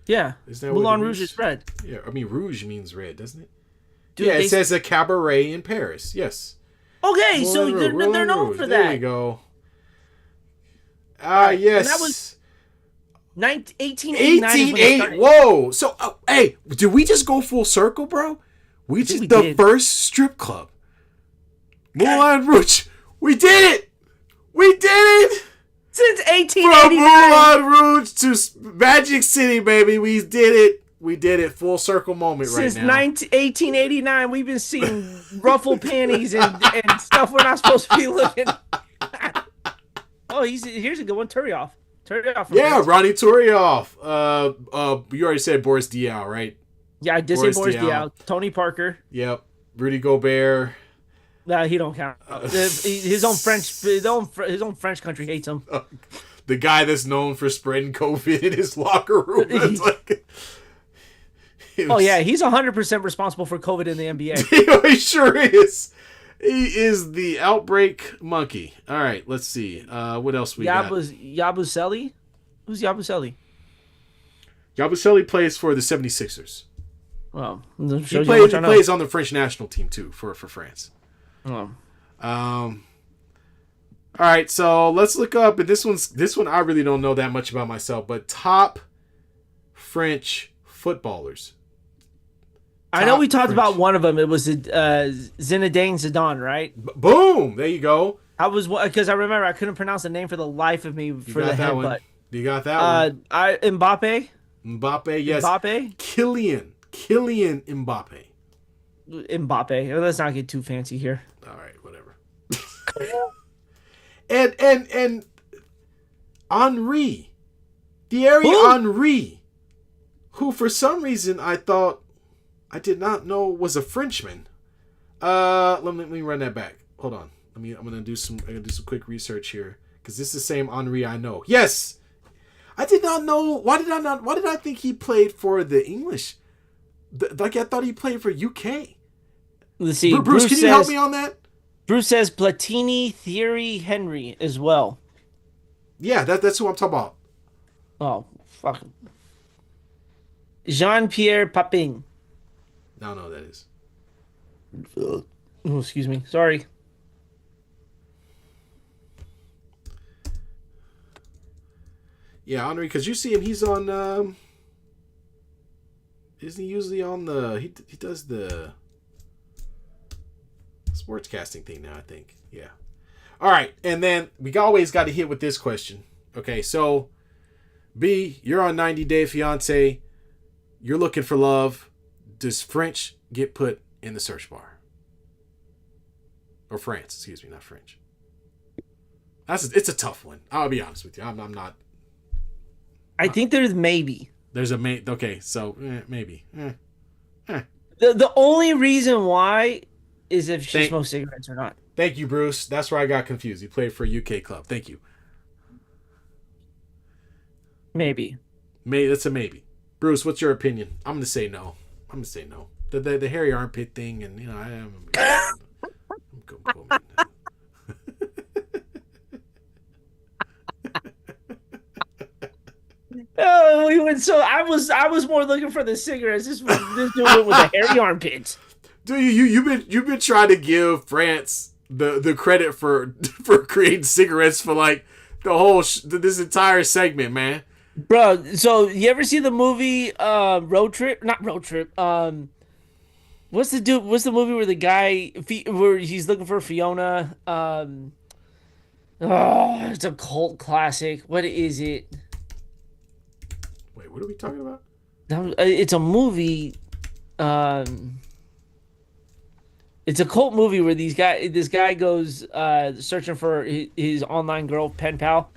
Yeah. Moulin Rouge is red. Yeah, I mean, rouge means red, doesn't it? Dude, yeah, it says a cabaret in Paris. Yes. Okay, so they're known for that. There you go. Yes. And that was 1889. Whoa. So, hey, did we just go full circle, bro? We did. First strip club. Moulin Rouge. We did it. We did it. Since From 1889. Moulin Rouge to Magic City, baby. We did it. We did it. Full circle moment right now. Since 1889, we've been seeing ruffled panties and stuff we're not supposed to be looking. Oh, here's a good one. Turioff. Yeah, Ronnie Turioff. You already said Boris Diaw, right? Yeah, I did say Boris Diaw. Tony Parker. Yep. Rudy Gobert. Nah, he don't count. His own French country hates him. The guy that's known for spreading COVID in his locker room. It's like, he's 100% responsible for COVID in the NBA. He sure is. He is the outbreak monkey. All right, let's see. What else we got? Yabusele? Who's Yabusele? Yabusele plays for the 76ers. Well, he plays on the French national team too for France. Oh. All right, so let's look up. And this one I really don't know that much about myself, but top French footballers. I know we talked about one of them. It was Zinedine Zidane, right? Boom! There you go. I was because I remember I couldn't pronounce the name for the life of me for the headbutt. You got that one. Mbappe. Mbappe, yes. Mbappe. Kylian Mbappe. Mbappe. Let's not get too fancy here. All right, whatever. and Henry, Thierry Henry, who for some reason I did not know was a Frenchman. Let me run that back. Hold on. I'm gonna do some quick research here because this is the same Henry I know. Yes, I did not know. Why did I think he played for the English? I thought he played for UK. Let's see. Bruce, can you help me on that? Bruce says Platini, Thierry Henry as well. Yeah, that's who I'm talking about. Oh, fuck. Jean-Pierre Papin. No, that is. Oh, excuse me. Sorry. Yeah, Henry, because you see him, he's on. Isn't he usually on the? He does the sportscasting thing now, I think. Yeah. All right, and then we always got to hit with this question. Okay, so B, you're on 90 Day Fiance. You're looking for love. Does French get put in the search bar? Or France, excuse me, not French. It's a tough one. I'll be honest with you. I'm not. I think there's maybe. There's a may. Okay, so maybe. The only reason why is if she smokes cigarettes or not. Thank you, Bruce. That's where I got confused. He played for a UK club. Thank you. Maybe. That's a maybe. Bruce, what's your opinion? I'm gonna say no. The hairy armpit thing, and I am. Cool, man. Oh, we went so I was more looking for the cigarettes. This dude went with the hairy armpits. Dude, you've been trying to give France the credit for creating cigarettes for like the whole this entire segment, man. Bro, so you ever see the movie Road Trip? Not Road Trip. What's the movie where the guy where he's looking for Fiona? It's a cult classic. What is it? Wait, what are we talking about? It's a movie. It's a cult movie where this guy goes searching for his online girl pen pal.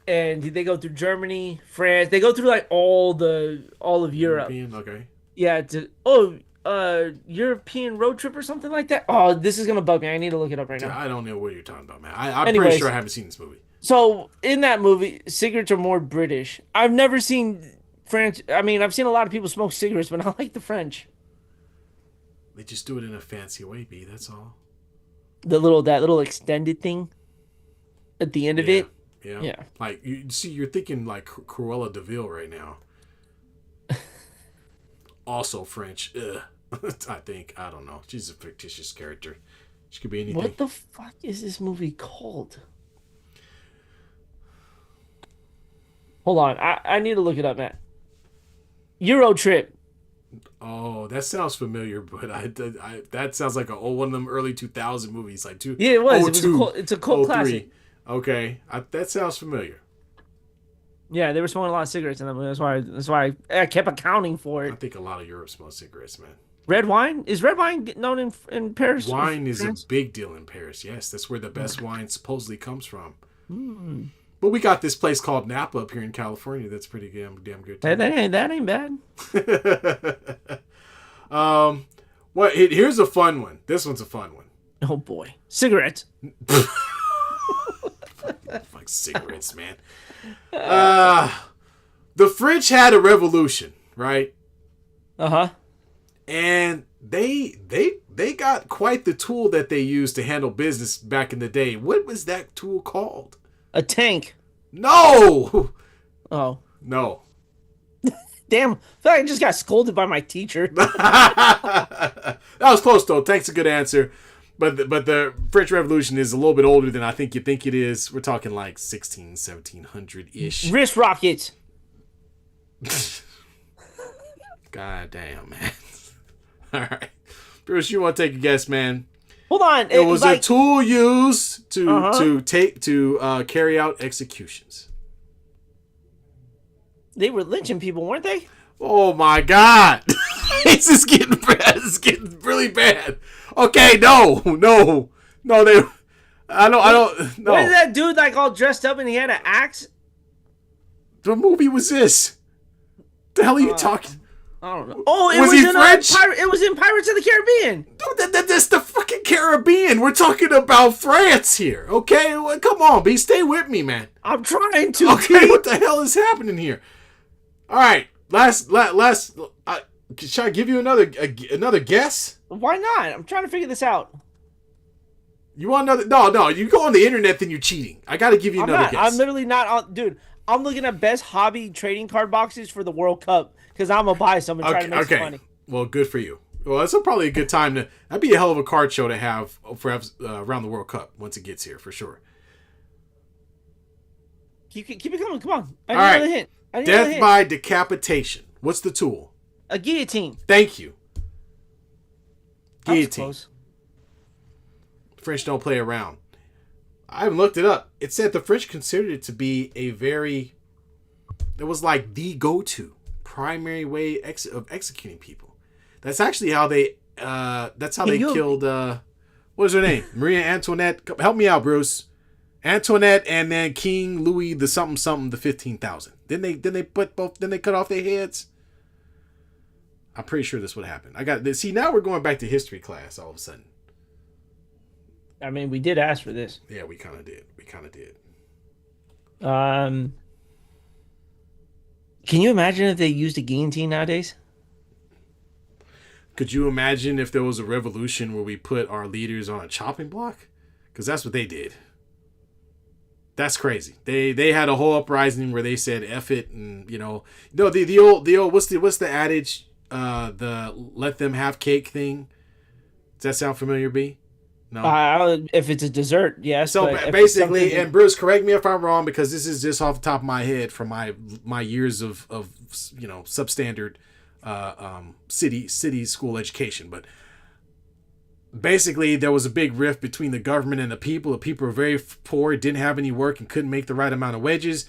And they go through Germany, France. They go through like all of Europe. European, okay. Yeah. European road trip or something like that. Oh, this is gonna bug me. I need to look it up right now. I don't know what you're talking about, man. I'm pretty sure I haven't seen this movie. So in that movie, cigarettes are more British. I've never seen French. I mean, I've seen a lot of people smoke cigarettes, but I like the French. They just do it in a fancy way, B. That's all. That little extended thing at the end of Yeah, it. yeah. Yeah. Like you see, you're thinking like Cruella Deville right now. Also French. Ugh. I think I don't know. She's a fictitious character. She could be anything. What the fuck is this movie called? Hold on, I need to look it up, Matt. Euro Trip. Oh, that sounds familiar, but that sounds like one of them early 2000 movies, like two. Yeah, it was. Oh, It was two, it's a cult classic. Okay, that sounds familiar. Yeah, they were smoking a lot of cigarettes in that movie. That's why I kept accounting for I it. think a lot of Europe smells cigarettes, man. Red wine is red wine known in Paris. Wine is France? a big deal in Paris. Yes, that's where the best wine supposedly comes from. Mm. But we got this place called Napa up here in California. That's pretty damn good. That ain't bad. Here's a fun one. This one's a fun one. Oh boy, cigarettes. Like cigarettes, man. The French had a revolution, right? Uh-huh. And they got quite the tool that they used to handle business back in the day. What was that tool called? A tank. No. Oh. No. Damn. I feel like I just got scolded by my teacher. That was close though. Tank's a good answer. But the French Revolution is a little bit older than I think you think it is. We're talking like 1700-ish. Wrist rockets. God damn, man. All right. Bruce, you want to take a guess, man? Hold on. It was like, a tool used to carry out executions. They were lynching people, weren't they? Oh my God. This is getting bad. It's getting really bad. Okay, no. I don't know. Wasn't that dude like all dressed up and he had an axe? What movie was this? The hell are you talking? I don't know. Oh, Was he French? It was in Pirates of the Caribbean. Dude, that's the fucking Caribbean. We're talking about France here, okay? Well, come on, B. Stay with me, man. I'm trying to. Okay, what the hell is happening here? All right, last. Should I give you another guess? Why not? I'm trying to figure this out. You want another? No. You go on the internet, then you're cheating. I got to give you another guess. I'm literally not on, dude. I'm looking at best hobby trading card boxes for the World Cup because I'm gonna buy some and try to make some money. Well, good for you. Well, that's probably a good time to. That'd be a hell of a card show to have for around the World Cup once it gets here for sure. Keep it coming. Come on. I need All right. another hint. Death by decapitation. What's the tool? A guillotine. Thank you. That was Guillotine. close. French don't play around. I haven't looked it up. It said the French considered it to be it was like the go-to primary way of executing people. That's actually how they killed what is her name? Maria Antoinette. Help me out, Bruce. Antoinette and then King Louis the something the 15,000. Then they cut off their heads. I'm pretty sure this would happen. Now we're going back to history class all of a sudden. I mean, we did ask for this. Yeah, we kind of did. Can you imagine if they used a guillotine nowadays? Could you imagine if there was a revolution where we put our leaders on a chopping block? Because that's what they did. That's crazy. They had a whole uprising where they said F it, and the old what's the adage? The let them have cake thing. Does that sound familiar, B? No. If it's a dessert, yes. So basically, and Bruce, correct me if I'm wrong, because this is just off the top of my head from my years of substandard city school education. But basically, there was a big rift between the government and the people. The people were very poor, didn't have any work, and couldn't make the right amount of wages.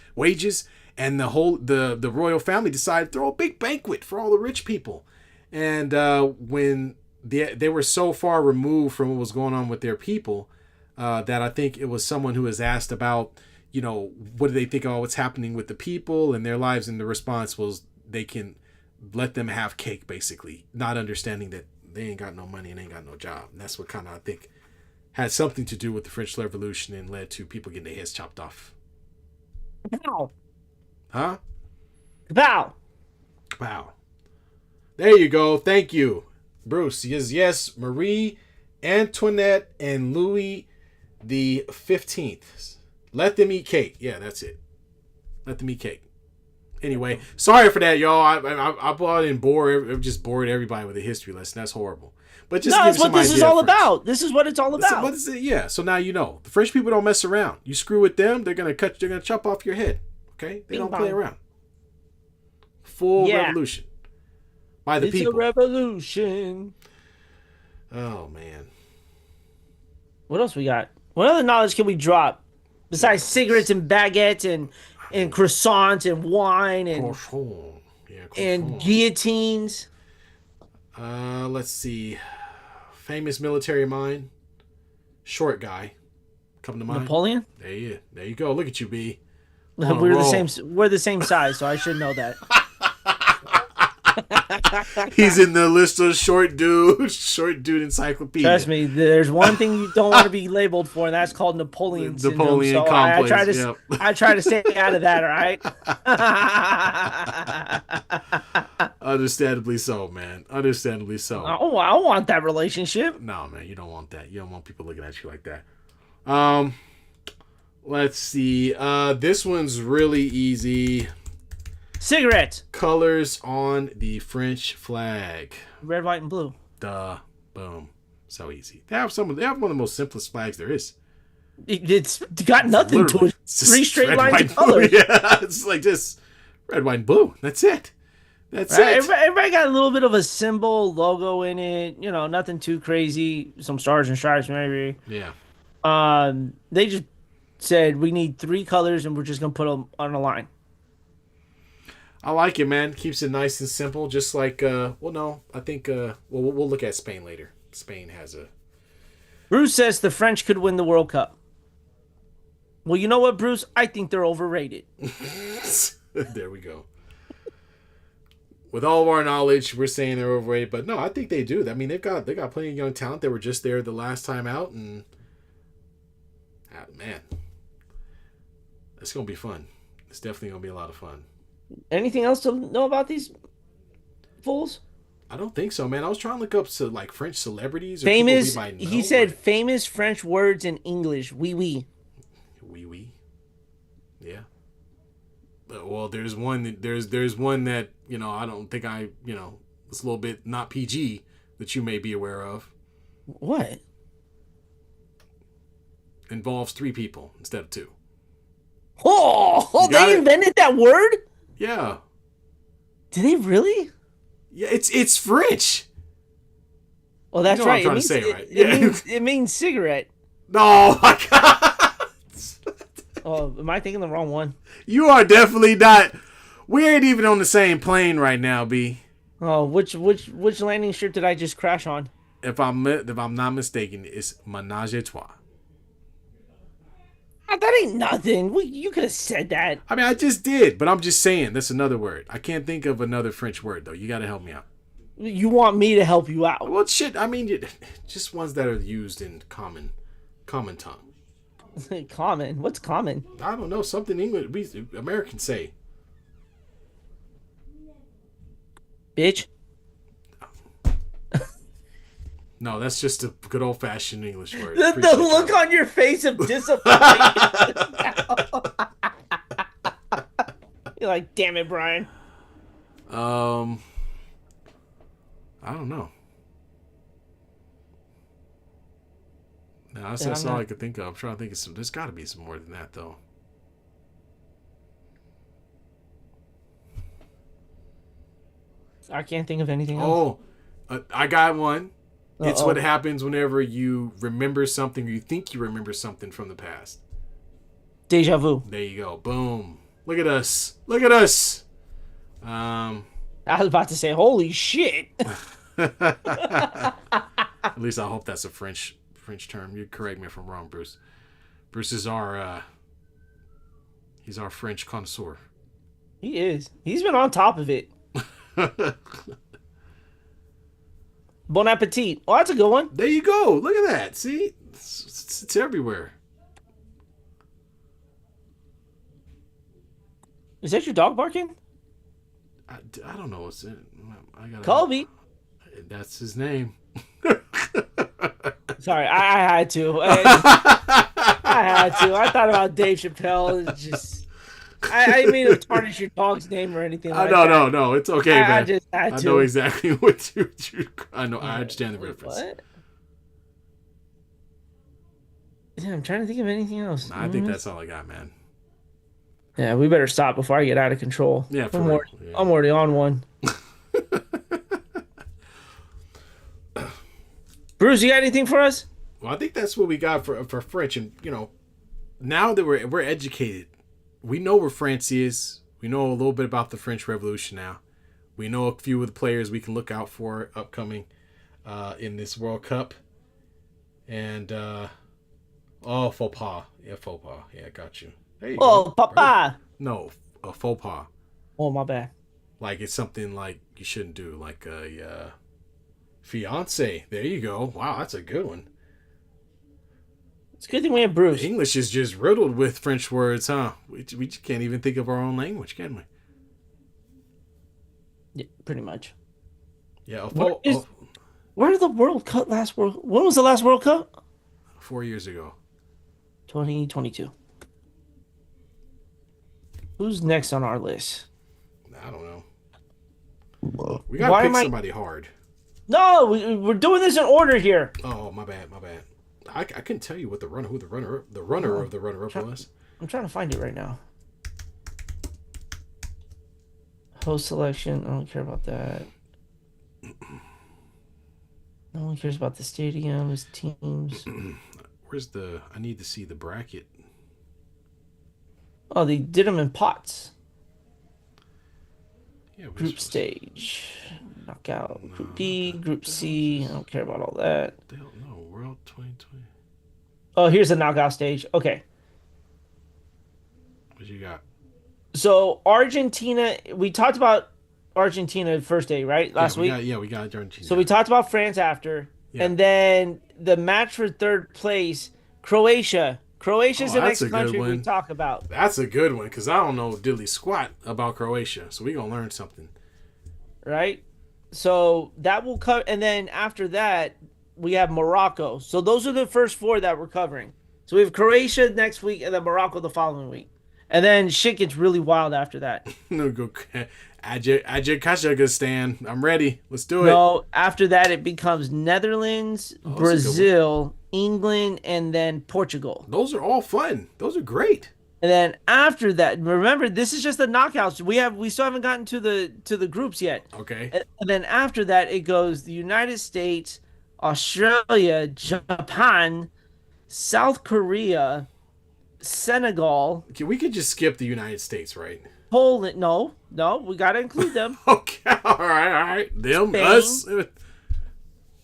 And the royal family decided to throw a big banquet for all the rich people. And when they were so far removed from what was going on with their people that I think it was someone who was asked about, what do they think of what's happening with the people and their lives, and the response was they can let them have cake, basically, not understanding that they ain't got no money and ain't got no job. And that's what kind of, I think, had something to do with the French Revolution and led to people getting their heads chopped off. Kapow. Huh? Kapow. Wow. There you go. Thank you, Bruce. Yes. Marie Antoinette and Louis the 15th. Let them eat cake. Yeah, that's it. Let them eat cake. Anyway, sorry for that, y'all. I brought in just bored everybody with a history lesson. That's horrible. But just no, that's what this is all about. This is what it's all about. What is it? Yeah. So now you know. The French people don't mess around. You screw with them, they're gonna chop off your head. Okay? They don't play around. Full revolution by the people. It's a revolution. Oh man. What else we got? What other knowledge can we drop besides cigarettes and baguettes and croissants and wine and and guillotines? Let's see. Famous military mind. Short guy. Come to mind. Napoleon? There you go. Look at you, B. We're the same size, so I should know that. He's in the list of short dude encyclopedia. Trust me, there's one thing you don't want to be labeled for, and that's called Napoleon syndrome. Napoleon complex. I try to stay out of that, all right? Understandably so, man. Understandably so. Oh, I don't want that relationship. No, man, you don't want that. You don't want people looking at you like that. Let's see. This one's really easy. Cigarettes. Colors on the French flag. Red, white, and blue. Duh. Boom. So easy. They have one of the most simplest flags there is. It's got nothing to it. It's just 3 straight red, lines white, of colors. Blue. Yeah, it's like just red, white, and blue. That's it. That's it. Everybody got a little bit of a symbol, logo in it. You know, nothing too crazy. Some stars and stripes, maybe. Yeah. They just said we need 3 colors and we're just gonna put them on a line. I like it, man. Keeps it nice and simple. Just like, I think, we'll look at Spain later. Spain has a... Bruce says the French could win the World Cup. Well, you know what, Bruce? I think they're overrated. There we go. With all of our knowledge, we're saying they're overrated, but no, I think they do. I mean, they got plenty of young talent that were just there the last time out, and man, it's gonna be fun. It's definitely gonna be a lot of fun. Anything else to know about these fools? I don't think so, man. I was trying to look up like French celebrities or famous. People we might know, he said famous French words in English. Oui, oui. Oui, oui. Yeah. Well, there's one. There's one that I don't think it's a little bit not PG that you may be aware of. What? Involves 3 people instead of 2. Oh, they invented that word? Yeah. Did they really? Yeah, it's French. Well, that's right. What I'm trying to say, right? It means cigarette. No, my God. Oh, am I thinking the wrong one? You are definitely not. We ain't even on the same plane right now, B. Oh, which landing strip did I just crash on? If I'm not mistaken, it's Ménage à Trois. That ain't nothing. You could have said that. I mean, I just did, but I'm just saying that's another word. I can't think of another French word though. You got to help me out. You want me to help you out? Well, shit. I mean, just ones that are used in common tongue. Common? What's common? I don't know. Something English we Americans say. Bitch. No, that's just a good old-fashioned English word. The look on your face of disappointment. You're like, damn it, Brian. I don't know. No, that's all I could think of. I'm trying to think of some. There's got to be some more than that, though. I can't think of anything else. I got one. It's Uh-oh. what happens whenever you remember something or you think you remember something from the past. Deja vu. There you go. Boom. Look at us. Look at us. I was about to say, holy shit. At least I hope that's a French term. You correct me if I'm wrong, Bruce. Bruce is he's our French connoisseur. He is. He's been on top of it. Bon appetit. Oh, that's a good one. There you go. Look at that. See? It's everywhere. Is that your dog barking? I don't know what's in. I gotta. Colby. That's his name. Sorry, I had to. I had to. I thought about Dave Chappelle. It's just, I didn't mean to tarnish your dog's name or anything like that. No. It's okay, man. I just had to. I know exactly what you. I know. I understand the reference. What? Yeah, I'm trying to think of anything else. I think that's all I got, man. Yeah, we better stop before I get out of control. Yeah, I'm already on one. Bruce, you got anything for us? Well, I think that's what we got for French, and now that we're educated, we know where France is. We know a little bit about the French Revolution now. We know a few of the players we can look out for upcoming in this World Cup. And faux pas. Yeah, faux pas. Yeah, got you. There you go. Papa. Right. No, a faux pas. Oh, my bad. Like it's something like you shouldn't do, like a fiance. There you go. Wow, that's a good one. It's a good thing we have Bruce. English is just riddled with French words, huh? We just can't even think of our own language, can we? Yeah, pretty much. Yeah. Where did the World Cup when was the last World Cup? 4 years ago. 2022. Who's next on our list? I don't know. We gotta pick somebody hard. No, we're doing this in order here. Oh, my bad. I couldn't tell you what the runner of the runner-up was. I'm trying to find it right now. Host selection. I don't care about that. No one cares about the stadiums, teams. I need to see the bracket. Oh, they did them in pots. Yeah, group stage. Knockout. Group B, Group C. I don't care about all that. They don't know. World 2020. Oh, here's the knockout stage. Okay. What you got? So, Argentina, we talked about Argentina first day, right? Last week? We got Argentina. So, we talked about France after. Yeah. And then the match for third place, Croatia. Croatia's the next country we talk about. That's a good one because I don't know diddly squat about Croatia. So, we're going to learn something. Right? So, that will cover. And then after that, we have Morocco. So, those are the first four that we're covering. So, we have Croatia next week and then Morocco the following week. And then shit gets really wild after that. No, go Kazakhstan. I'm ready. Let's do it. No, after that it becomes Netherlands, Brazil, England, and then Portugal. Those are all fun. Those are great. And then after that, remember this is just the knockouts. We still haven't gotten to the groups yet. Okay. And then after that it goes the United States, Australia, Japan, South Korea, Senegal. Okay, we could just skip the United States, right? Poland. No, we got to include them. Okay, all right. Them, Spain, us.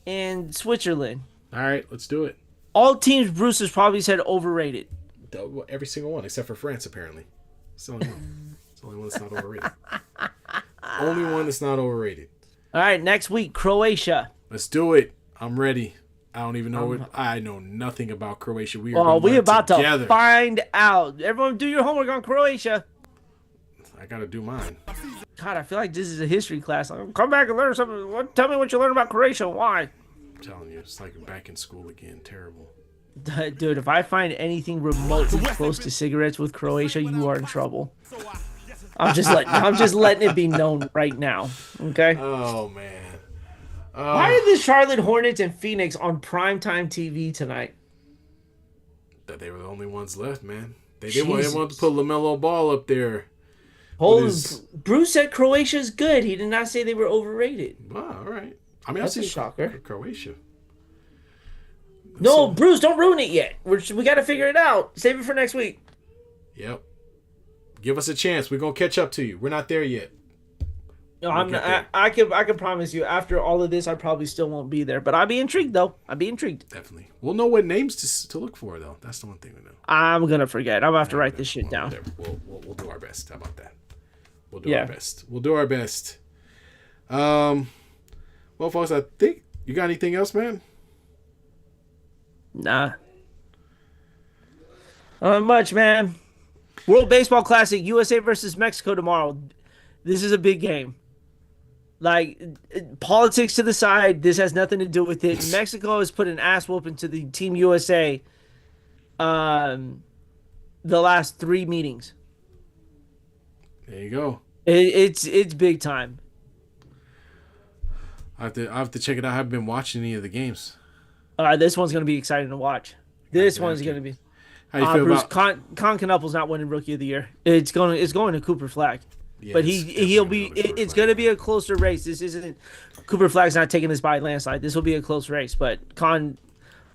And Switzerland. All right, let's do it. All teams Bruce has probably said overrated. Every single one, except for France, apparently. It's the only one. It's the only one that's not overrated. Only one that's not overrated. All right, next week, Croatia. Let's do it. I'm ready. I don't even know I know nothing about Croatia. We about to find out. Everyone do your homework on Croatia. I got to do mine. God, I feel like this is a history class. Come back and learn something. Tell me what you learned about Croatia. Why? I'm telling you, it's like back in school again. Terrible. Dude, if I find anything remotely close to cigarettes with Croatia, you are in trouble. I'm just letting it be known right now. Okay? Oh, man. Why are the Charlotte Hornets and Phoenix on primetime TV tonight? That they were the only ones left, man. They didn't want to put LaMelo Ball up there. Bruce said Croatia's good. He did not say they were overrated. Wow, all right. I mean, that's a shocker. Croatia. No, Bruce, don't ruin it yet. We got to figure it out. Save it for next week. Yep. Give us a chance. We're gonna catch up to you. We're not there yet. No, I'm not. I can promise you. After all of this, I probably still won't be there. But I'll be intrigued, though. Definitely. We'll know what names to look for, though. That's the one thing we know. I'm gonna forget. I'm gonna have to write this shit down. We'll do our best. How about that? We'll do our best. Well, folks, I think you got anything else, man? Nah. Not much, man. World Baseball Classic, USA versus Mexico tomorrow. This is a big game. Like, politics to the side, this has nothing to do with it. Mexico has put an ass whooping to the Team USA the last 3 meetings. There you go. It's big time. I have to check it out. I haven't been watching any of the games. This one's going to be exciting to watch. This one's going to be. How you feel Bruce, about Con Knupple's not winning Rookie of the Year. It's going to Cooper Flagg. Yeah, But he'll be. It's going to be a closer race. This isn't. Cooper Flagg's not taking this by a landslide. This will be a close race. But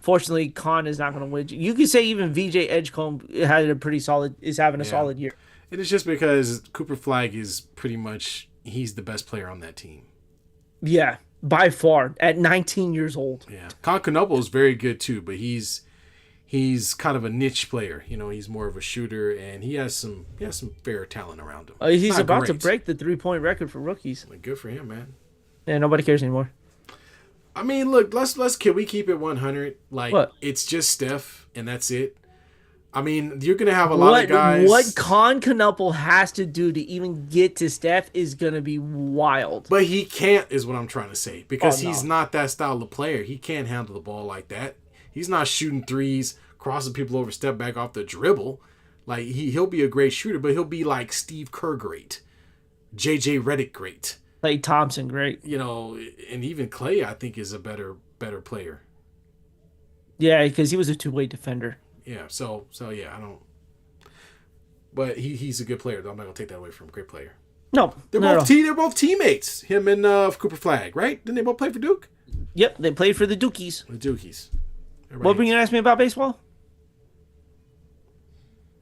fortunately, Con is not going to win. You could say even VJ Edgecombe had a pretty solid. Is having a solid year. And it's just because Cooper Flagg is pretty much he's the best player on that team. Yeah, by far at 19 years old. Yeah, Con Knuppel is very good too, but he's kind of a niche player. You know, he's more of a shooter, and he has some fair talent around him. He's Not about great. to break the 3-point record for rookies. Good for him, man. Yeah, nobody cares anymore. I mean, look, can we keep it 100? Like, What? It's just Steph, and that's it. I mean, you're gonna have a lot of guys. What Con Knuppel has to do to even get to Steph is gonna be wild. But he can't, is what I'm trying to say, because no. he's not that style of player. He can't handle the ball like that. He's not shooting threes, crossing people over, step back off the dribble. Like he'll be a great shooter, but he'll be like Steve Kerr great, JJ Redick great. Klay Thompson great. You know, and even Klay I think is a better player. Yeah, because he was a two-way defender. Yeah, so yeah, I don't. But he's a good player, though. I'm not gonna take that away from him. Great player. No, They're both teammates. Him and Cooper Flagg, right? Didn't they both play for Duke? Yep, they played for the Dukies. The Dukies. What were you gonna ask me about baseball?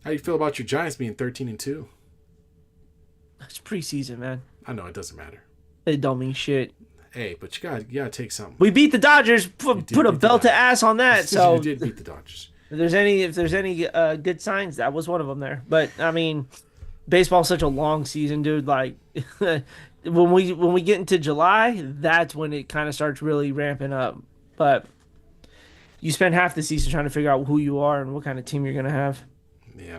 How do you feel about your Giants being 13-2? It's preseason, man. I know it doesn't matter. It don't mean shit. Hey, but you gotta take something. We beat the Dodgers. Put a belt to ass on that. So you did beat the Dodgers. If there's any good signs, that was one of them there. But I mean, baseball's such a long season, dude. Like when we get into July, that's when it kind of starts really ramping up. But you spend half the season trying to figure out who you are and what kind of team you're gonna have. Yeah.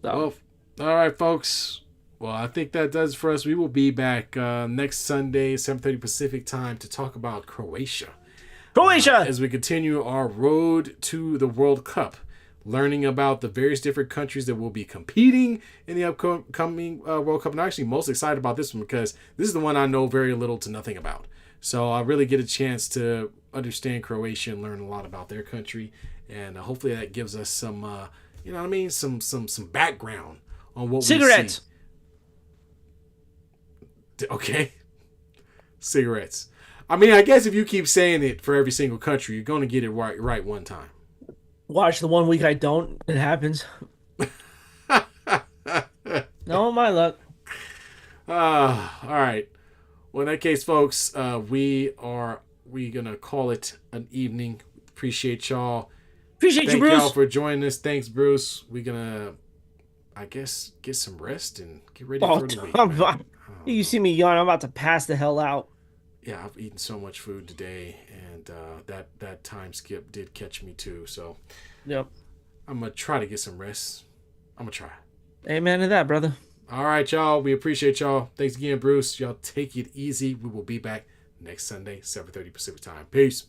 So. Well, all right, folks. Well, I think that does it for us. We will be back next Sunday, 7:30 Pacific time, to talk about Croatia. As we continue our road to the World Cup, learning about the various different countries that will be competing in the upcoming World Cup. And I'm actually most excited about this one because this is the one I know very little to nothing about. So I really get a chance to understand Croatia and learn a lot about their country. And hopefully that gives us some, you know what I mean, some background on what Cigarettes. we see. Okay. Cigarettes. I mean, I guess if you keep saying it for every single country, you're going to get it right one time. Watch the 1 week I don't. It happens. No, my luck. All right. Well, in that case, folks, we gonna call it an evening. Appreciate y'all. Appreciate you, Bruce. Thank y'all for joining us. Thanks, Bruce. We're gonna, I guess, get some rest and get ready for the week. You see me yawn. I'm about to pass the hell out. Yeah, I've eaten so much food today, and that time skip did catch me too. So, yep, I'm gonna try to get some rest. I'm gonna try. Amen to that, brother. All right, y'all. We appreciate y'all. Thanks again, Bruce. Y'all take it easy. We will be back next Sunday, 7:30 Pacific time. Peace.